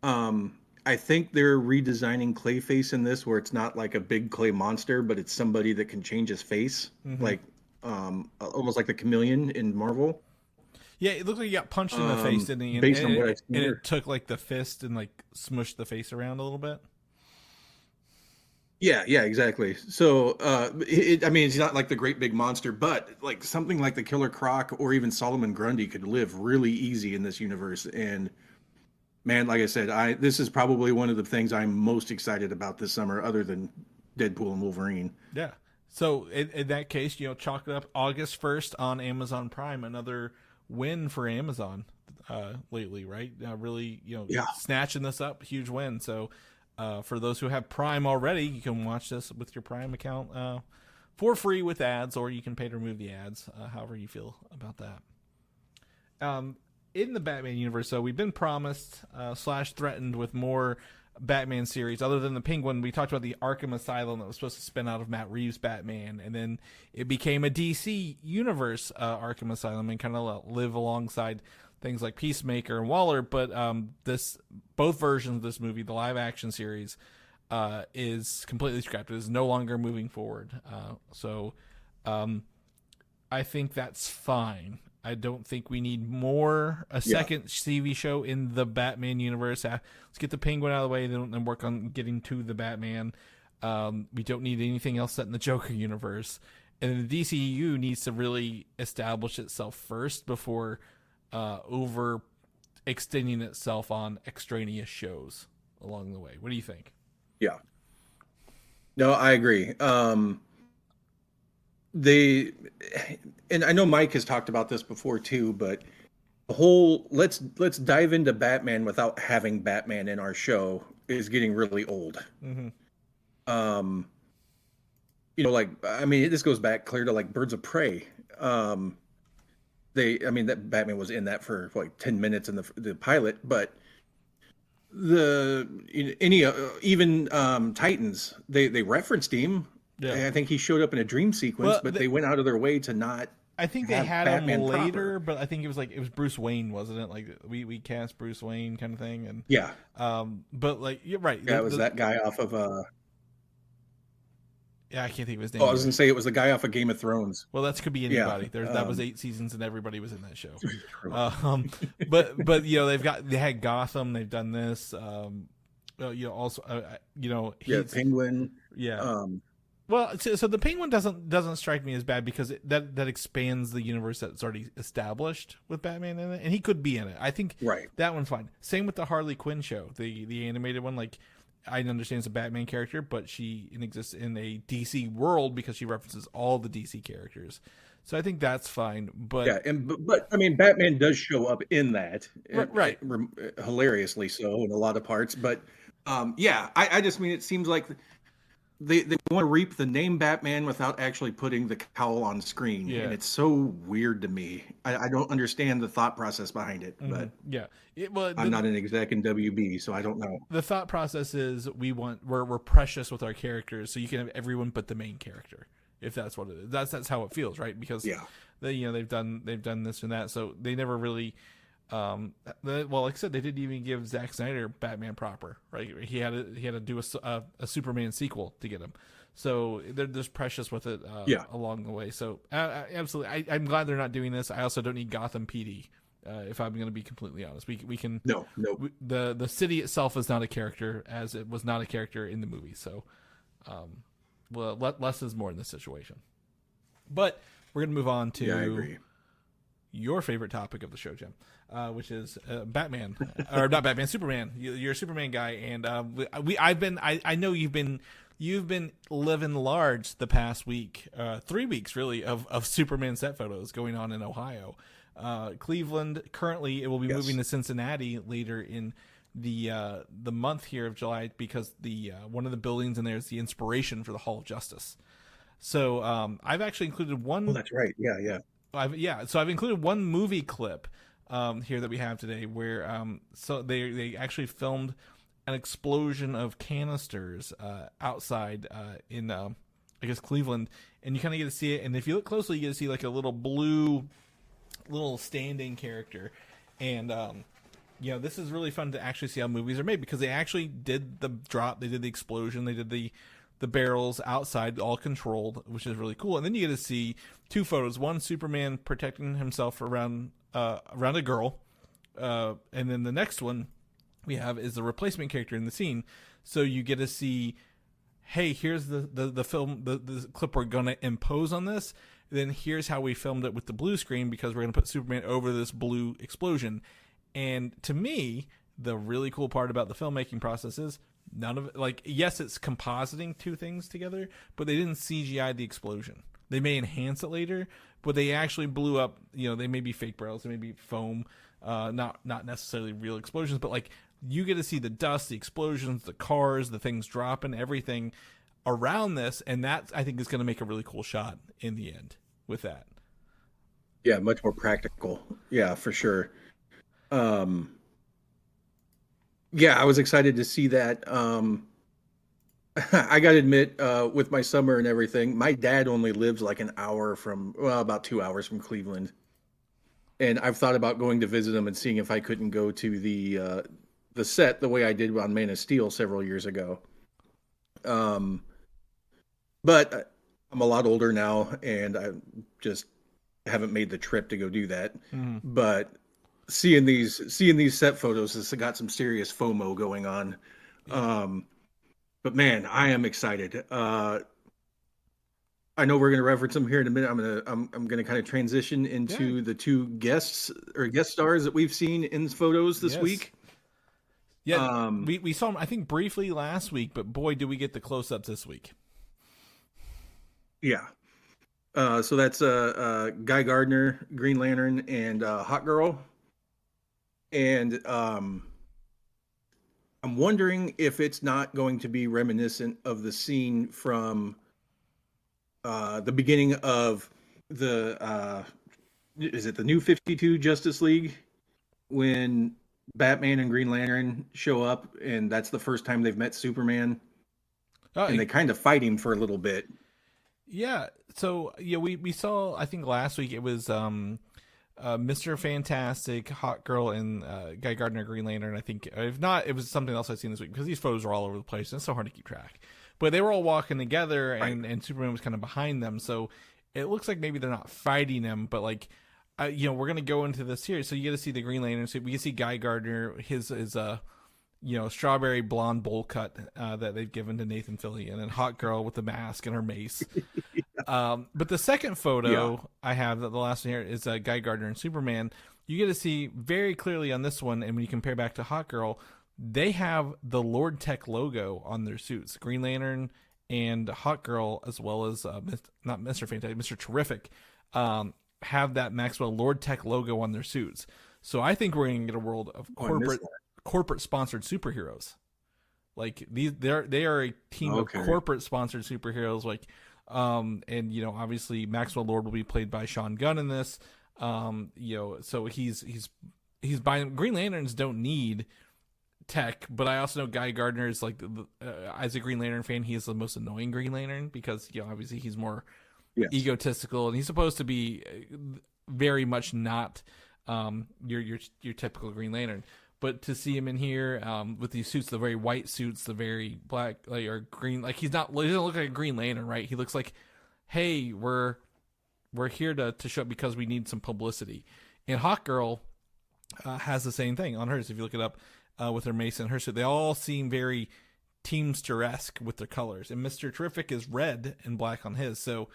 I think they're redesigning Clayface in this, where it's not like a big clay monster, but it's somebody that can change his face, like almost like the Chameleon in Marvel. Yeah, it looks like he got punched in the face, didn't he? Based on what I've seen, it took like the fist and like smushed the face around a little bit. Yeah, exactly. So, he's not like the great big monster, but like something like the Killer Croc or even Solomon Grundy could live really easy in this universe. And man, like I said, this is probably one of the things I'm most excited about this summer, other than Deadpool and Wolverine. Yeah. So in that case, chalk it up August 1st on Amazon Prime. Another win for Amazon lately, right? Really, snatching this up, huge win. So for those who have Prime already, you can watch this with your Prime account for free with ads, or you can pay to remove the ads, however you feel about that. in the Batman universe, so we've been promised / threatened with more Batman series. Other than the Penguin, we talked about the Arkham Asylum that was supposed to spin out of Matt Reeves' Batman, and then it became a DC universe Arkham Asylum and kind of live alongside things like Peacemaker and Waller. But both versions of this movie, the live action series, is completely scrapped. It is no longer moving forward. So I think that's fine. I don't think we need a second TV show in the Batman universe. Let's get the Penguin out of the way, then work on getting to the Batman. We don't need anything else set in the Joker universe. And the DCU needs to really establish itself first before over extending itself on extraneous shows along the way. What do you think? Yeah. No, I agree. And I know Mike has talked about this before too, but the whole let's dive into Batman without having Batman in our show is getting really old. Mm-hmm. This goes back clear to like Birds of Prey. That Batman was in that for like 10 minutes in the pilot, but Titans, they referenced him. Yeah. I think he showed up in a dream sequence, but they went out of their way to not. I think they had Batman him later, proper. But I think it was Bruce Wayne, wasn't it? Like we cast Bruce Wayne kind of thing, and yeah. But like you're right. Yeah, it was that guy off of Yeah, I can't think of his name. Oh, I was gonna say it was the guy off of Game of Thrones. Well, that could be anybody. Yeah. That was 8 seasons, and everybody was in that show. But they had Gotham. They've done this. Penguin. Yeah. Well, so the Penguin doesn't strike me as bad because that expands the universe that's already established with Batman in it, and he could be in it. I think that one's fine. Same with the Harley Quinn show, the animated one. Like, I understand it's a Batman character, but she exists in a DC world because she references all the DC characters. So I think that's fine. But yeah, but I mean, Batman does show up in that, right? Hilariously so in a lot of parts. But I just mean it seems like they want to reap the name Batman without actually putting the cowl on screen, and it's so weird to me. I don't understand the thought process behind it, but I'm not an exec in WB, so I don't know. The thought process is we're precious with our characters, so you can have everyone but the main character, if that's what it is. That's how it feels, right? Because they've done this and that, so they never really. Like I said, they didn't even give Zack Snyder Batman proper, right? He had to do a Superman sequel to get him, so they're just precious with it along the way. So absolutely, I'm glad they're not doing this. I also don't need Gotham PD. If I'm going to be completely honest, we can the city itself is not a character, as it was not a character in the movie. So, less is more in this situation. But we're going to move on to I agree. Your favorite topic of the show, Jim, which is Batman, or not Batman, Superman. You're a Superman guy, and I know you've been living large the past week, 3 weeks really, of Superman set photos going on in Ohio, Cleveland. Currently, it will be moving to Cincinnati later in the month here of July, because the one of the buildings in there is the inspiration for the Hall of Justice. So I've actually included one. Oh, that's right. Yeah. So I've included one movie clip here that we have today where so they actually filmed an explosion of canisters outside in I guess Cleveland, and you kind of get to see it. And if you look closely, you get to see like a little blue standing character, and this is really fun to actually see how movies are made, because they actually did the drop, they did the explosion, they did the barrels outside, all controlled, which is really cool. And then you get to see two photos: one, Superman protecting himself around a girl, and then the next one we have is the replacement character in the scene. So you get to see, hey, here's the film, the clip we're gonna impose on this. Then here's how we filmed it with the blue screen, because we're gonna put Superman over this blue explosion. And to me, the really cool part about the filmmaking process is none of it, like, yes, it's compositing two things together, but they didn't CGI the explosion. They may enhance it later, but they actually blew up. They may be fake barrels, they may be foam, not necessarily real explosions, but like, you get to see the dust, the explosions, the cars, the things dropping, everything around this, and that, I think, is going to make a really cool shot in the end with that. Yeah, much more practical. Yeah, for sure. Um, yeah, I was excited to see that. I gotta admit, with my summer and everything, my dad only lives like an hour from, well, about 2 hours from Cleveland, and I've thought about going to visit him and seeing if I couldn't go to the set the way I did on Man of Steel several years ago. Um, but I'm a lot older now, and I just haven't made the trip to go do that. Mhm. But seeing these set photos has got some serious FOMO going on. But man, I am excited. I know we're going to reference them here in a minute. I'm gonna kind of transition into the two guests or guest stars that we've seen in photos this Yes. week. Yeah, we saw him, I think, briefly last week, but boy, did we get the close-ups this week. Yeah. So that's Guy Gardner, Green Lantern, and Hawkgirl. And I'm wondering if it's not going to be reminiscent of the scene from the beginning of the is it the New 52 Justice League, when Batman and Green Lantern show up, and that's the first time they've met Superman, and they kind of fight him for a little bit. Yeah, so yeah, we saw, I think last week it was Mr. Fantastic, Hawkgirl, and Guy Gardner, Green Lantern. I think if not, it was something else I've seen this week, because these photos are all over the place and it's so hard to keep track. But they were all walking together, and Superman was kind of behind them, so it looks like maybe they're not fighting him, but like, we're gonna go into this here, so you get to see the Green Lantern. So we can see Guy Gardner, his strawberry blonde bowl cut that they've given to Nathan Fillion, and then Hawkgirl with the mask and her mace. But the second photo I have, the last one here, is Guy Gardner and Superman. You get to see very clearly on this one, and when you compare back to Hawkgirl, they have the Lord Tech logo on their suits. Green Lantern and Hawkgirl, as well as not Mr. Fantastic, Mr. Terrific, have that Maxwell Lord Tech logo on their suits. So I think we're going to get a world of corporate sponsored superheroes. Like they are a team of corporate sponsored superheroes. Like, and obviously Maxwell Lord will be played by Sean Gunn in this. So he's buying. Green Lanterns don't need tech, but I also know Guy Gardner is like, as a Green Lantern fan, he is the most annoying Green Lantern, because obviously he's more egotistical, and he's supposed to be very much not your typical Green Lantern. But to see him in here with these suits, the very white suits, the very black, like, or green, like he doesn't look like a Green Lantern, right? He looks like, hey, we're here to show up because we need some publicity. And Hawkgirl has the same thing on hers. If you look it up, with her mace and her suit, they all seem very Teamster-esque with their colors. And Mr. Terrific is red and black on his. So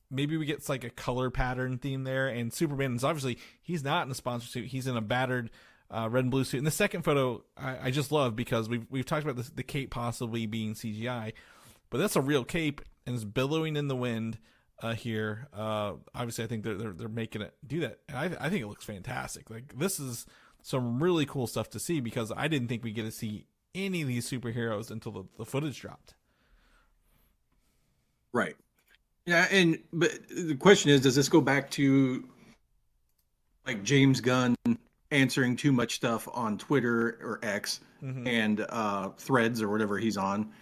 maybe we get like a color pattern theme there. And Superman is obviously, he's not in a sponsor suit. He's in a battered red and blue suit. And the second photo I just love, because we've talked about the cape possibly being CGI, but that's a real cape, and it's billowing in the wind here. Obviously, I think they're making it do that. And I think it looks fantastic. Like, this is some really cool stuff to see, because I didn't think we get to see any of these superheroes until the footage dropped. Right. Yeah, but the question is, does this go back to like James Gunn answering too much stuff on Twitter or X and Threads or whatever he's on,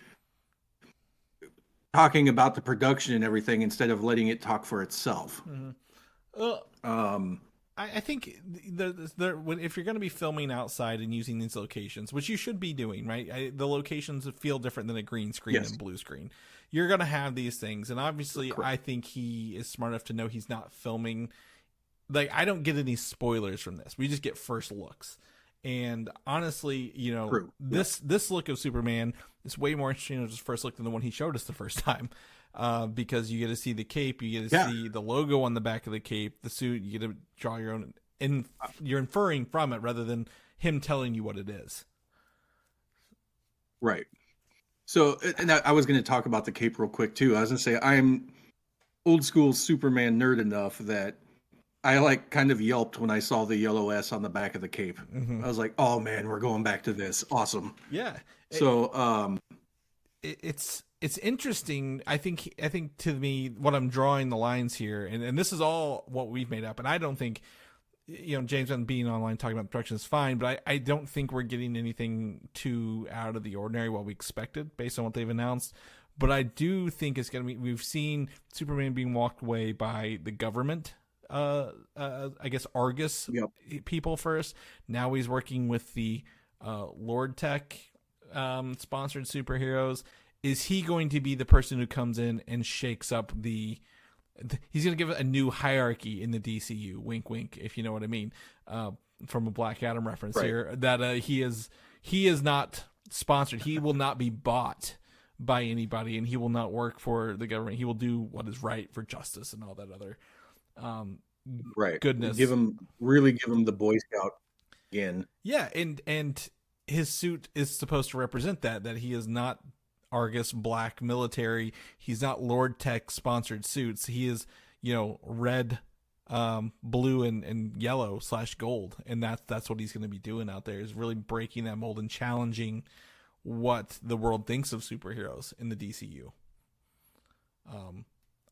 talking about the production and everything instead of letting it talk for itself? I think if you're going to be filming outside and using these locations, which you should be doing, right? The locations feel different than a green screen and blue screen. You're going to have these things. And obviously, I think he is smart enough to know he's not filming. Like, I don't get any spoilers from this. We just get first looks. And honestly, this look of Superman is way more interesting as his first look than the one he showed us the first time. Because you get to see the cape, you get to see the logo on the back of the cape, the suit, you get to draw your own, and you're inferring from it rather than him telling you what it is. Right. So, and I was going to talk about the cape real quick too. I was going to say, I'm old school Superman nerd enough that I like kind of yelped when I saw the yellow S on the back of the cape. I was like, oh man, we're going back to this. Awesome. Yeah. So, it's interesting. I think to me, what I'm drawing the lines here, and this is all what we've made up, and I don't think James Gunn being online talking about the production is fine, but I don't think we're getting anything too out of the ordinary what we expected based on what they've announced. But I do think it's going to be, we've seen Superman being walked away by the government, I guess Argus people first. Now he's working with the Lord Tech sponsored superheroes. Is he going to be the person who comes in and shakes up he's going to give it a new hierarchy in the DCU, wink, wink, if you know what I mean, from a Black Adam reference here, that he is not sponsored. He will not be bought by anybody, and he will not work for the government. He will do what is right for justice and all that other goodness. Give him the Boy Scout again. Yeah, and his suit is supposed to represent that he is not Argus black military. He's not Lord Tech sponsored suits. He is, red, blue and yellow / gold. And that's what he's going to be doing out there, is really breaking that mold and challenging what the world thinks of superheroes in the DCU.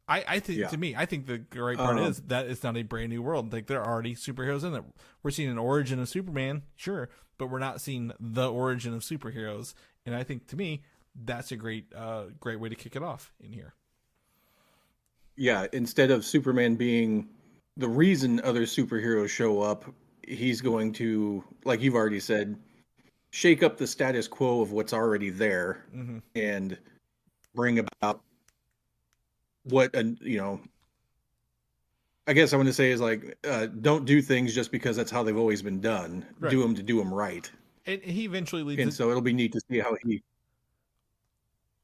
I think to me, I think the great part is that it's not a brand new world. Like, there are already superheroes in it. We're seeing an origin of Superman, sure, but we're not seeing the origin of superheroes. And I think, to me, that's a great way to kick it off in here. Yeah, instead of Superman being the reason other superheroes show up, he's going to, like you've already said, shake up the status quo of what's already there and bring about what, I guess I want to say is like, don't do things just because that's how they've always been done. Right. Do them to do them right. And he eventually leads. And so it'll be neat to see how he.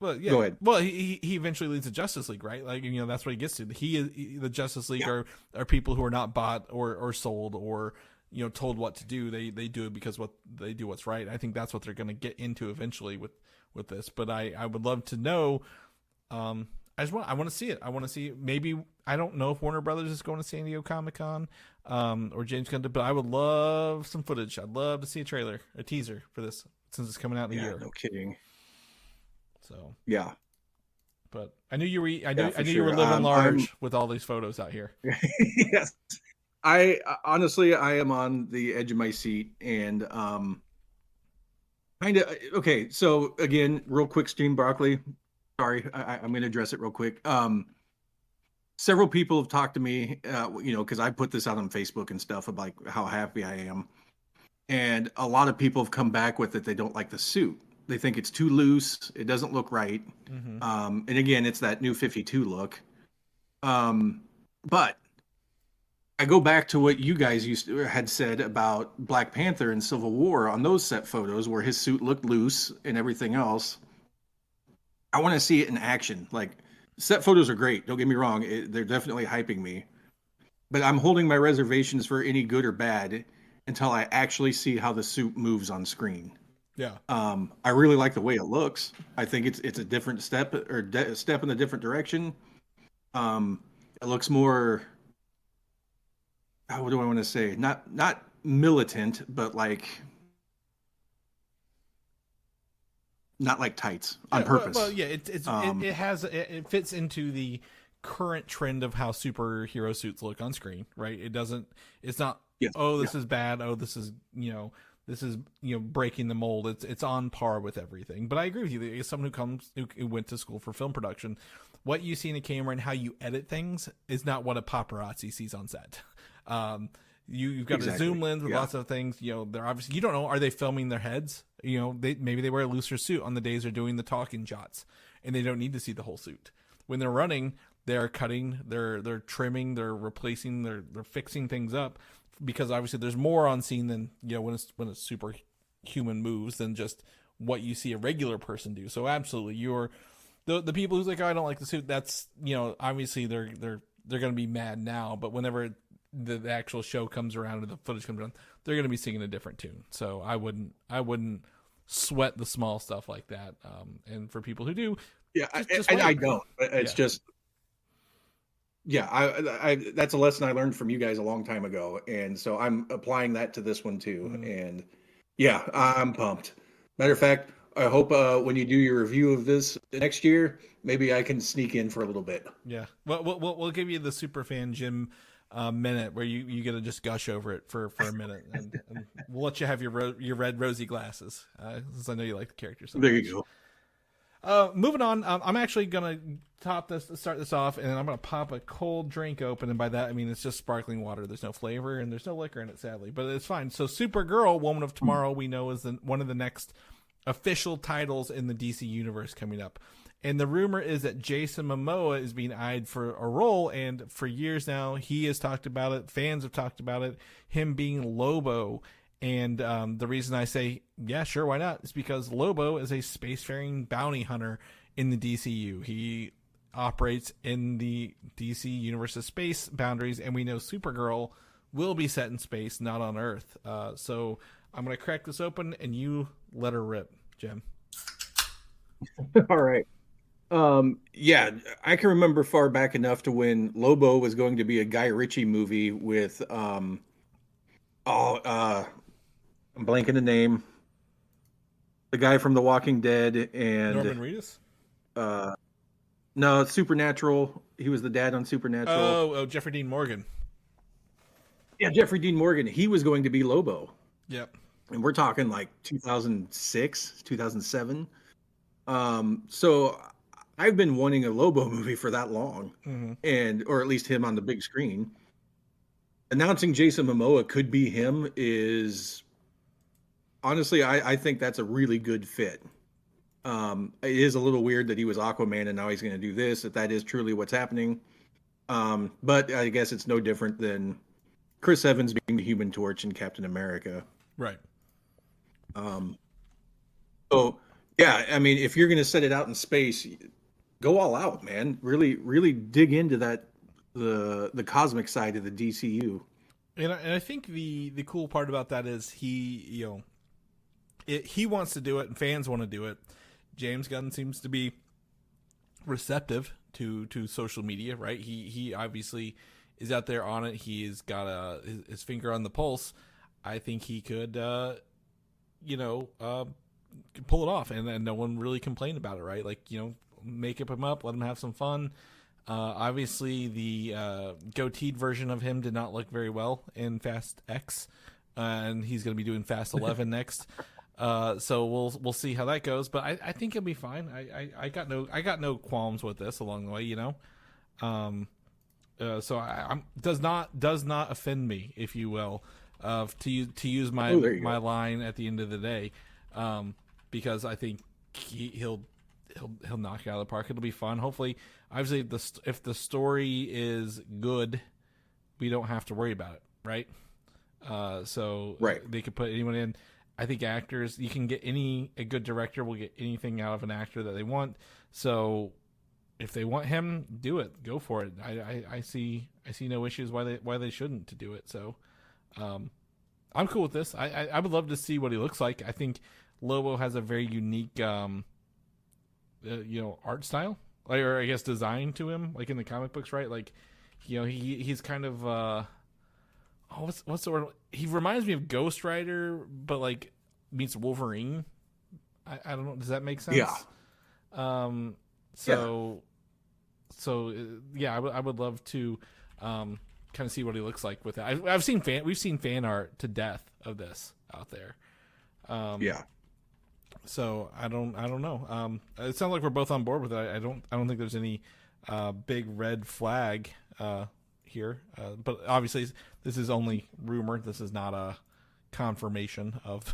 Well, yeah. Go ahead. Well, he eventually leads the Justice League, right? Like, that's what he gets to. The Justice League are people who are not bought or sold or told what to do. They do it because they do what's right. I think that's what they're going to get into eventually with this. But I would love to know. I want to see it. I want to see, maybe, I don't know if Warner Brothers is going to San Diego Comic-Con or James Gunn, but I would love some footage. I'd love to see a teaser for this, since it's coming out in a year. No kidding. So yeah, but I knew you were. I knew you were living large with all these photos out here. Yes, I honestly am on the edge of my seat, and kind of okay. So again, real quick, Steam Broccoli. Sorry, I'm going to address it real quick. Several people have talked to me, because I put this out on Facebook and stuff about like how happy I am, and a lot of people have come back with it. They don't like the suit. They think it's too loose. It doesn't look right. And again, it's that new 52 look. But I go back to what you guys had said about Black Panther and Civil War on those set photos where his suit looked loose and everything else. I want to see it in action. Like, set photos are great. Don't get me wrong. They're definitely hyping me. But I'm holding my reservations for any good or bad until I actually see how the suit moves on screen. Yeah. I really like the way it looks. I think it's a different step step in a different direction. It looks more, what do I want to say? Not militant, but like not like tights on purpose. Well, yeah, it fits into the current trend of how superhero suits look on screen, right? It's not this is bad. Oh, this is breaking the mold. It's on par with everything. But I agree with you. As someone who went to school for film production, what you see in a camera and how you edit things is not what a paparazzi sees on set. You've got a zoom lens with lots of things. They're obviously, you don't know, are they filming their heads? Maybe they wear a looser suit on the days they're doing the talking shots, and they don't need to see the whole suit. When they're running, they're cutting, they're trimming, they're replacing, they're fixing things up. Because obviously there's more on scene than when a superhuman moves than just what you see a regular person do. So absolutely, you're the people who's like, oh, I don't like the suit. That's obviously they're going to be mad now, but whenever the actual show comes around and the footage comes around, they're going to be singing a different tune. So I wouldn't sweat the small stuff like that. And for people who do, I don't. It's just. Yeah, I that's a lesson I learned from you guys a long time ago, and so I'm applying that to this one too. And yeah, I'm pumped. Matter of fact, I hope when you do your review of this next year, maybe I can sneak in for a little bit. Yeah, well, we'll give you the Superfan Jim minute where you get to just gush over it for a minute, and we'll let you have your red rosy glasses, since I know you like the character so There much. you go. Moving on, I'm actually gonna start this off, and I'm gonna pop a cold drink open, and by that I mean it's just sparkling water. There's no flavor and there's no liquor in it, sadly, but it's fine. So, Supergirl, Woman of Tomorrow, we know is one of the next official titles in the DC universe coming up, and the rumor is that Jason Momoa is being eyed for a role, and for years now he has talked about it. Fans have talked about it, him being Lobo. And the reason I say, yeah, sure, why not, is because Lobo is a spacefaring bounty hunter in the DCU. He operates in the DC universe's space boundaries, and we know Supergirl will be set in space, not on Earth. So I'm going to crack this open, and you let her rip, Jim. All right. Yeah, I can remember far back enough to when Lobo was going to be a Guy Ritchie movie with, I'm blanking the name. The guy from The Walking Dead and Norman Reedus? No, Supernatural. He was the dad on Supernatural. Oh, Jeffrey Dean Morgan. Yeah, Jeffrey Dean Morgan. He was going to be Lobo. Yep. And we're talking like 2006, 2007. So I've been wanting a Lobo movie for that long, or at least him on the big screen. Announcing Jason Momoa could be him is honestly, I think that's a really good fit. It is a little weird that he was Aquaman and now he's going to do this, if that is truly what's happening. But I guess it's no different than Chris Evans being the Human Torch in Captain America. Right. So yeah, I mean, if you're going to set it out in space, go all out, man. Really, really dig into that, the cosmic side of the DCU. And I think the cool part about that is he wants to do it and fans want to do it. James Gunn seems to be receptive to social media, right? He obviously is out there on it. He's got his finger on the pulse. I think he could, pull it off, and no one really complained about it, right? Like, make him up, let him have some fun. Obviously, the goateed version of him did not look very well in Fast X, and he's going to be doing Fast 11 next. So we'll see how that goes, but I think it'll be fine. I got no qualms with this along the way, So I'm does not offend me, if you will, to use my line at the end of the day, because I think he'll knock it out of the park. It'll be fun. Hopefully, obviously, if the story is good, we don't have to worry about it, right? So they could put anyone in. I think actors, you can get a good director will get anything out of an actor that they want. So if they want him, do it. Go for it. I see no issues why they shouldn't to do it. So I'm cool with this. I would love to see what he looks like. I think Lobo has a very unique art style, or I guess design to him, like in the comic books, right? Like, he's kind of what's the word? He reminds me of Ghost Rider, but like meets Wolverine. I don't know. Does that make sense? Yeah. I would love to kind of see what he looks like with that. We've seen fan art to death of this out there. So I don't know. It sounds like we're both on board with it. I don't think there's any big red flag here. But obviously this is only rumor. This is not a confirmation of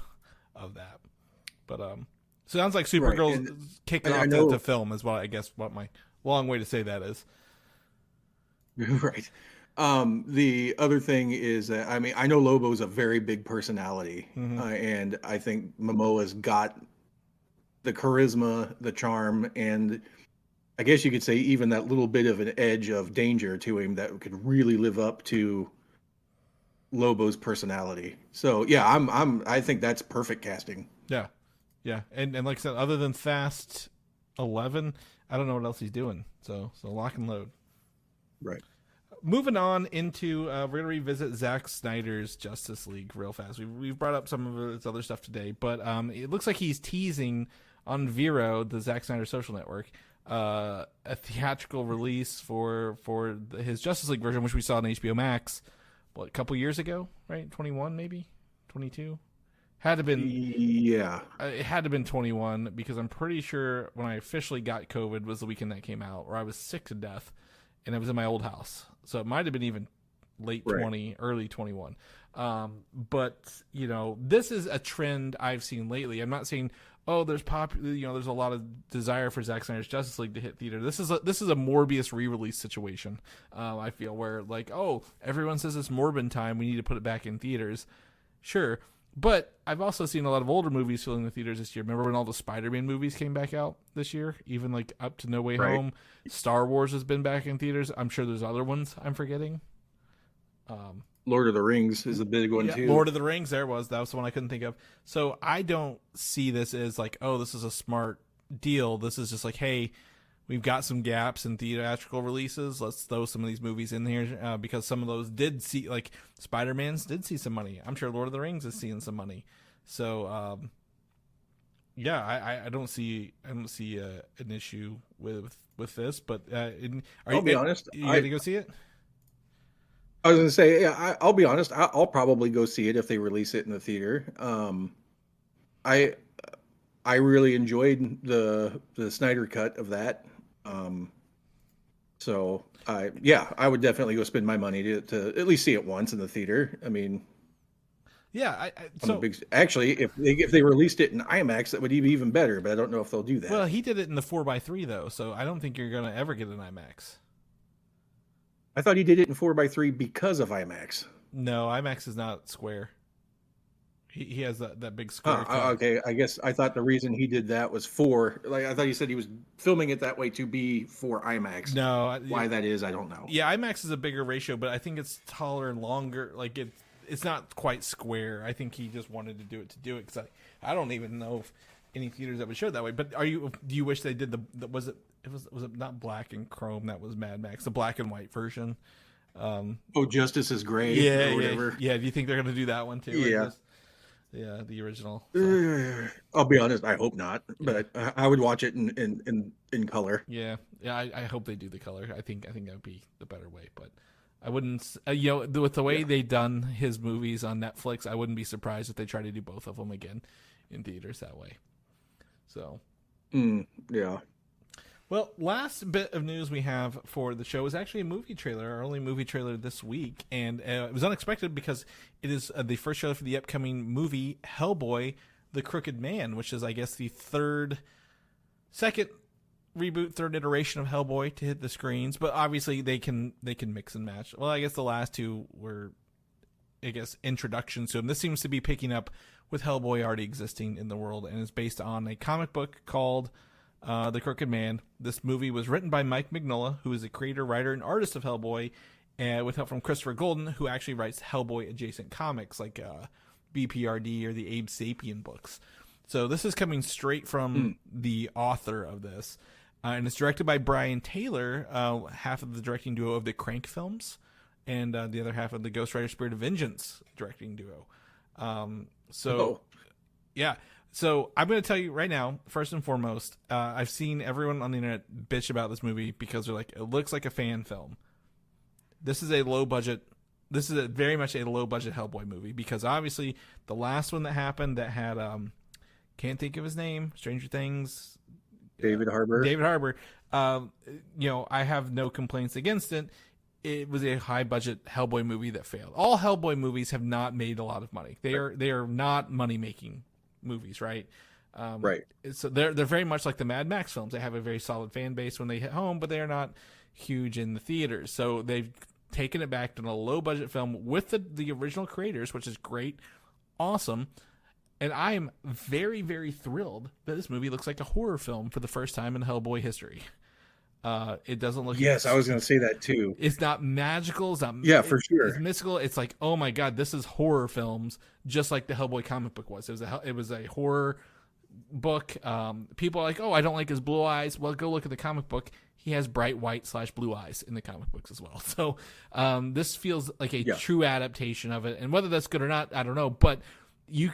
that. But sounds like Supergirl's kicking off to film is what my long way to say that is. Right. The other thing is that, I mean, I know Lobo's a very big personality, and I think Momoa's got the charisma, the charm, and I guess you could say even that little bit of an edge of danger to him that could really live up to Lobo's personality. So yeah, I think that's perfect casting. Yeah. And like I said, other than Fast 11, I don't know what else he's doing. So lock and load. Right. Moving on into, we're going to revisit Zack Snyder's Justice League real fast. We've brought up some of his other stuff today, but it looks like he's teasing on Vero, the Zack Snyder social network, a theatrical release for his Justice League version, which we saw on HBO Max, a couple years ago, right? 21 maybe, 22. Had to been It had to have been 21 because I'm pretty sure when I officially got COVID was the weekend that came out, where I was sick to death, and it was in my old house, so it might have been even late 20, early 21. But this is a trend I've seen lately. I'm not saying there's there's a lot of desire for Zack Snyder's Justice League to hit theater. This is a Morbius re-release situation. I feel where everyone says it's Morbin time, we need to put it back in theaters. Sure. But I've also seen a lot of older movies filling the theaters this year. Remember when all the Spider-Man movies came back out this year? Even up to No Way Home. Star Wars has been back in theaters. I'm sure there's other ones I'm forgetting. Lord of the Rings is a big one too. Lord of the Rings, that was the one I couldn't think of. So I don't see this as this is a smart deal. This is just hey, we've got some gaps in theatrical releases. Let's throw some of these movies in here because some of those did see, Spider-Man's did see some money. I'm sure Lord of the Rings is seeing some money. So, I don't see an issue with this. But I'll be honest, you going to go see it? I was going to say, I'll be honest. I'll probably go see it if they release it in the theater. I really enjoyed the Snyder cut of that. So I would definitely go spend my money to at least see it once in the theater. I mean, yeah, actually, if they released it in IMAX, that would be even better. But I don't know if they'll do that. Well, he did it in the 4:3 though, so I don't think you're going to ever get an IMAX. I thought he did it in 4:3 because of IMAX. No, IMAX is not square. He has that big square. Okay, I guess I thought the reason he did that was I thought he said he was filming it that way to be for IMAX. No, why that is, I don't know. Yeah, IMAX is a bigger ratio, but I think it's taller and longer. It's not quite square. I think he just wanted to do it because I don't even know if any theaters that would show it that way. But do you wish they did was it not black and chrome? That was Mad Max, the black and white version. Justice is Gray. Yeah, or whatever. Yeah. Do you think they're going to do that one too? Yeah. Yeah, the original. So. I'll be honest, I hope not, but I would watch it in color. Yeah. I hope they do the color. I think that would be the better way, but I wouldn't. With the way they done his movies on Netflix, I wouldn't be surprised if they try to do both of them again in theaters that way. So. Yeah. Well, last bit of news we have for the show is actually a movie trailer, our only movie trailer this week. And it was unexpected because it is the first trailer for the upcoming movie Hellboy, The Crooked Man, which is, I guess, the second reboot, third iteration of Hellboy to hit the screens. But obviously they can mix and match. Well, I guess the last two were, introductions to him. This seems to be picking up with Hellboy already existing in the world and is based on a comic book called The Crooked Man. This movie was written by Mike Mignola, who is the creator, writer, and artist of Hellboy, and with help from Christopher Golden, who actually writes Hellboy adjacent comics like BPRD or the Abe Sapien books. So this is coming straight from the author of this, and it's directed by Brian Taylor, half of the directing duo of the Crank films, and the other half of the Ghost Rider Spirit of Vengeance directing duo. Yeah. So I'm going to tell you right now, first and foremost, I've seen everyone on the internet bitch about this movie because they're like, it looks like a fan film. This is very much a low budget Hellboy movie because obviously the last one that happened that had, can't think of his name, Stranger Things. David Harbour. I have no complaints against it. It was a high budget Hellboy movie that failed. All Hellboy movies have not made a lot of money. They are not money making movies, right? Right. So they're very much like the Mad Max films. They have a very solid fan base when they hit home, but they are not huge in the theaters. So they've taken it back to a low budget film with the original creators, which is great, awesome. And I am very, very thrilled that this movie looks like a horror film for the first time in Hellboy history. It doesn't look. Yes, I was going to say that too. It's not magical. It's not. Yeah, for sure. It's mystical. It's like, oh my god, this is horror films, just like the Hellboy comic book was. It was a horror book. People are like, oh, I don't like his blue eyes. Well, go look at the comic book. He has bright white / blue eyes in the comic books as well. So this feels like a true adaptation of it. And whether that's good or not, I don't know. But you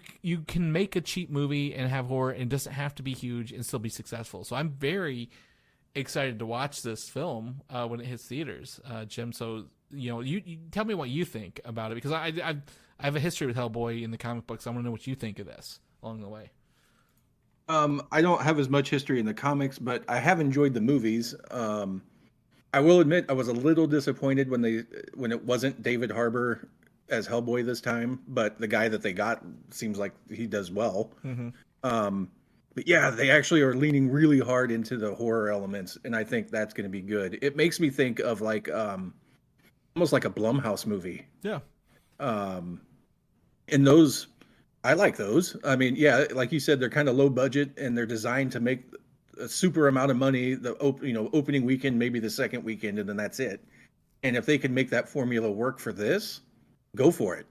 can make a cheap movie and have horror, and it doesn't have to be huge and still be successful. So I'm very excited to watch this film when it hits theaters, Jim. So you tell me what you think about it, because I have a history with Hellboy in the comic books. I want to know what you think of this along the way. I don't have as much history in the comics, but I have enjoyed the movies. I will admit I was a little disappointed when it wasn't David Harbour as Hellboy this time, but the guy that they got seems like he does well. Mm-hmm. But yeah, they actually are leaning really hard into the horror elements, and I think that's going to be good. It makes me think of like almost like a Blumhouse movie. Yeah. And those, I like those. I mean, yeah, like you said, they're kind of low budget and they're designed to make a super amount of money the opening weekend, maybe the second weekend, and then that's it. And if they can make that formula work for this, go for it.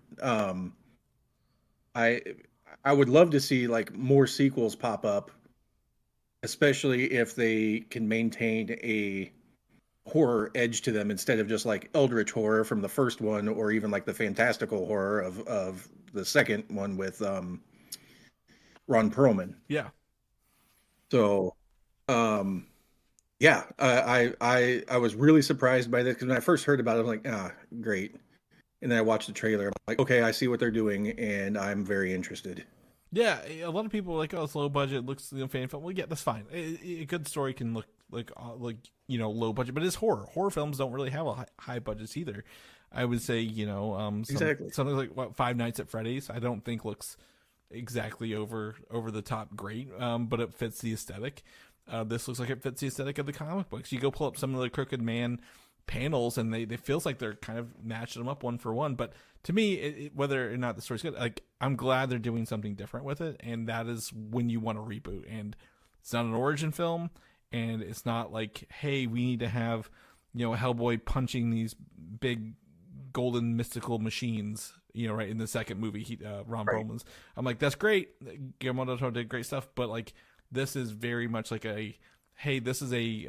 I would love to see like more sequels pop up, especially if they can maintain a horror edge to them instead of just like eldritch horror from the first one, or even like the fantastical horror of the second one with Ron Perlman. Yeah. So yeah, I was really surprised by this, because when I first heard about it, I'm like, great. And then I watched the trailer. I'm like, okay, I see what they're doing, and I'm very interested. Yeah, a lot of people are like, oh, it's low budget, looks fan film. Well, yeah, that's fine. A good story can look like low budget, but it's horror. Horror films don't really have a high budgets either. I would say, exactly something like Five Nights at Freddy's. I don't think looks exactly over the top great, but it fits the aesthetic. This looks like it fits the aesthetic of the comic books. You go pull up some of the Crooked Man panels, and they feels like they're kind of matching them up one for one. But to me, whether or not the story's good, like, I'm glad they're doing something different with it, and that is when you want to reboot. And it's not an origin film, and it's not like, hey, we need to have Hellboy punching these big golden mystical machines, right in the second movie. Ron Perlman's. I'm like, that's great. Guillermo del Toro did great stuff, but like, this is very much like hey, this is the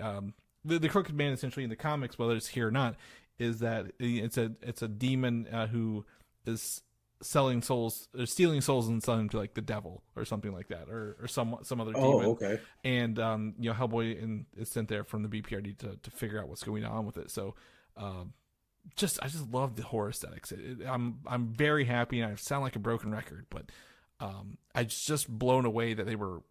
Crooked Man essentially in the comics, whether it's here or not, is that it's a demon who is selling souls, or stealing souls and selling them to like the devil or something like that, or some other demon. Oh, okay. And Hellboy is sent there from the BPRD to figure out what's going on with it. So I just love the horror aesthetics. I'm very happy, and I sound like a broken record, but I just blown away that they were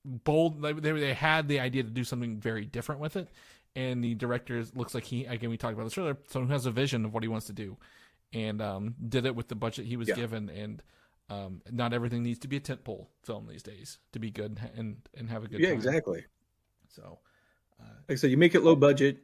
bold. They had the idea to do something very different with it, and the director looks like we talked about this earlier, someone who has a vision of what he wants to do, and did it with the budget he was given. And not everything needs to be a tentpole film these days to be good and have a good time. Exactly. So like I said, you make it low budget,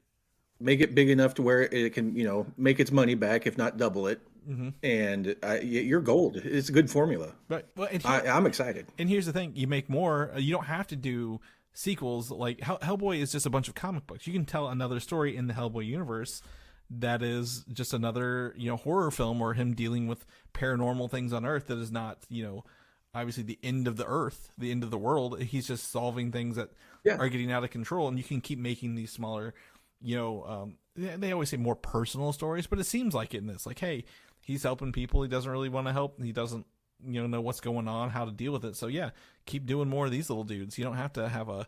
make it big enough to where it can make its money back, if not double it. Mm-hmm. And you're gold. It's a good formula. Right. Well, I'm excited. And here's the thing: you make more. You don't have to do sequels. Like Hellboy is just a bunch of comic books. You can tell another story in the Hellboy universe that is just another horror film, or him dealing with paranormal things on Earth that is not obviously the end of the Earth, the end of the world. He's just solving things that are getting out of control, and you can keep making these smaller. They always say more personal stories, but it seems like in this, like, hey, he's helping people. He doesn't really want to help. He doesn't, know what's going on, how to deal with it. So yeah, keep doing more of these little dudes. You don't have to have a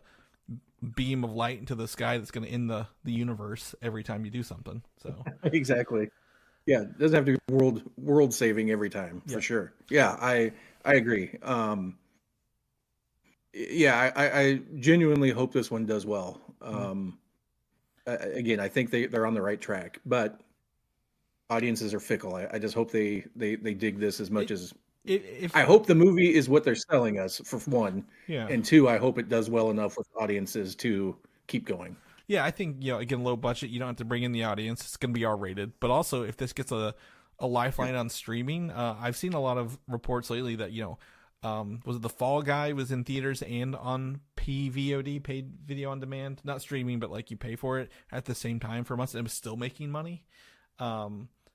beam of light into the sky that's going to end the universe every time you do something. So exactly. Yeah, it doesn't have to be world saving every time, for sure. Yeah, I agree. I genuinely hope this one does well. Again, I think they're on the right track, but audiences are fickle. I just hope they dig this as much as. I hope the movie is what they're selling us, for one, and two, I hope it does well enough with audiences to keep going. Yeah, I think again, low budget. You don't have to bring in the audience. It's going to be R-rated, but also if this gets a lifeline on streaming, I've seen a lot of reports lately that was it The Fall Guy was in theaters and on PVOD, paid video on demand, not streaming, but like you pay for it at the same time for months, and it was still making money.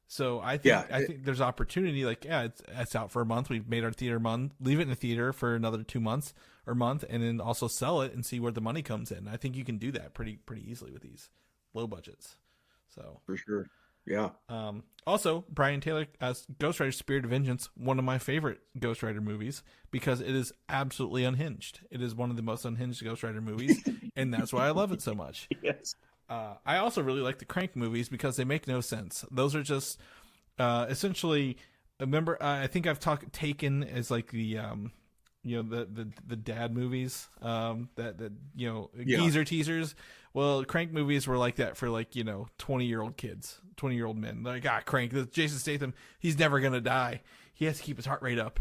So I think there's opportunity. Like, it's out for a month. We've made our theater month, leave it in the theater for another 2 months or month, and then also sell it and see where the money comes in. I think you can do that pretty easily with these low budgets. So for sure. Yeah. Also, Brian Taylor as Ghost Rider Spirit of Vengeance, one of my favorite Ghost Rider movies because it is absolutely unhinged. It is one of the most unhinged Ghost Rider movies, and that's why I love it so much. Yes. I also really like the Crank movies because they make no sense. Those are just essentially. Remember, I think I've taken as like the the dad movies that geezer teasers. Well, Crank movies were like that for 20-year-old kids, 20-year-old men. Like, Crank, Jason Statham, he's never gonna die. He has to keep his heart rate up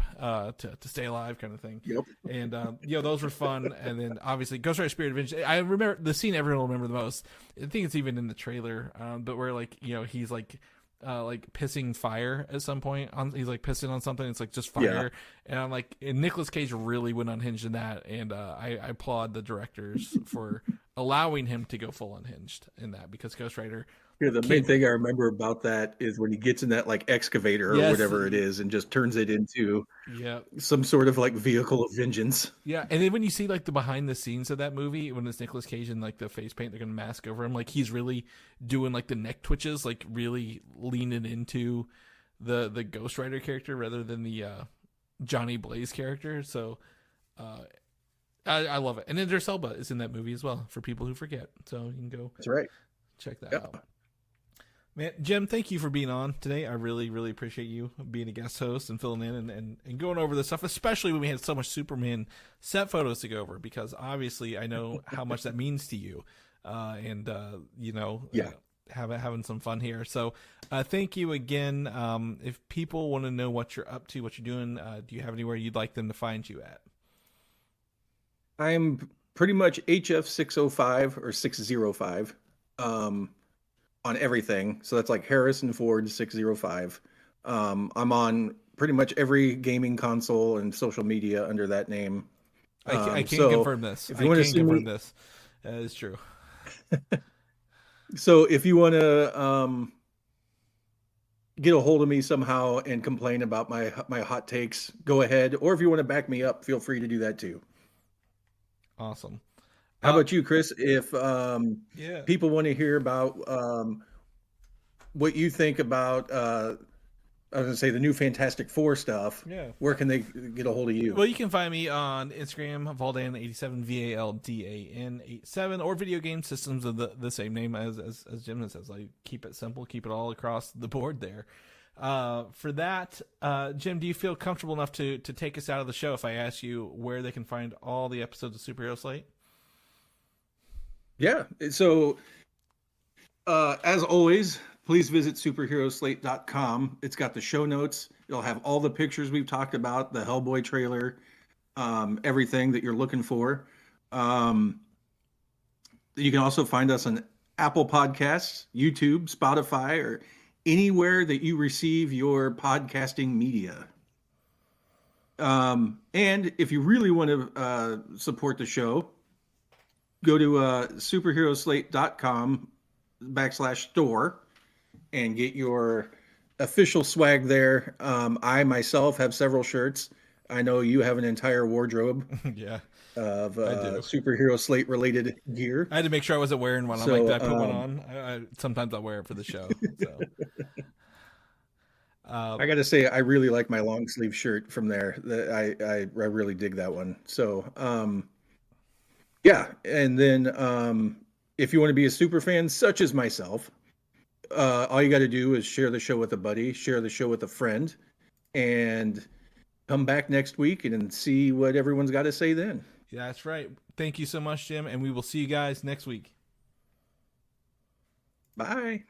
to stay alive, kind of thing. Yep. And those were fun. And then obviously Ghost Rider Spirit of Vengeance. I remember the scene everyone will remember the most. I think it's even in the trailer, but where he's like pissing fire at some point he's like pissing on something. It's like just fire. And I'm like, and Nicolas Cage really went unhinged in that. And I applaud the directors for allowing him to go full unhinged in that, because Ghost Rider. Yeah, the main thing I remember about that is when he gets in that excavator or whatever it is and just turns it into some sort of vehicle of vengeance. Yeah, and then when you see the behind the scenes of that movie, when it's Nicolas Cage and the face paint they're gonna mask over him, he's really doing the neck twitches, really leaning into the Ghost Rider character rather than the Johnny Blaze character. So I love it. And Idris Elba is in that movie as well, for people who forget. So you can go. That's right. Check that out. Man, Jim, thank you for being on today. I really, really appreciate you being a guest host and filling in and going over this stuff, especially when we had so much Superman set photos to go over, because obviously I know how much that means to you. Having some fun here. So thank you again. If people want to know what you're up to, what you're doing, do you have anywhere you'd like them to find you at? I'm pretty much HF605 or 605. On everything, so that's Harrison Ford 605. I'm on pretty much every gaming console and social media under that name. I can't confirm this. If you want to confirm this, that is true. So if you want to get a hold of me somehow and complain about my hot takes, go ahead. Or if you want to back me up, feel free to do that too. Awesome. How about you, Chris? If people want to hear about what you think about, I was going to say the new Fantastic Four stuff, where can they get a hold of you? Well, you can find me on Instagram, Valdan87, VALDAN87, or Video Game Systems of the same name as Jim says. Keep it simple, keep it all across the board there. For that, Jim, do you feel comfortable enough to take us out of the show if I ask you where they can find all the episodes of Superhero Slate? Yeah. So, as always, please visit superheroslate.com. It's got the show notes. It'll have all the pictures we've talked about, the Hellboy trailer, everything that you're looking for. You can also find us on Apple Podcasts, YouTube, Spotify, or anywhere that you receive your podcasting media. And if you really want to support the show, go to superheroslate.com/store and get your official swag there. I myself have several shirts. I know you have an entire wardrobe of Superhero Slate related gear. I had to make sure I wasn't wearing one. I'm like, did I put one on? Sometimes I'll wear it for the show. So. I got to say, I really like my long sleeve shirt from there. I really dig that one. So, yeah, and then if you want to be a super fan, such as myself, all you got to do is share the show with a buddy, share the show with a friend, and come back next week and see what everyone's got to say then. Yeah, that's right. Thank you so much, Jim, and we will see you guys next week. Bye.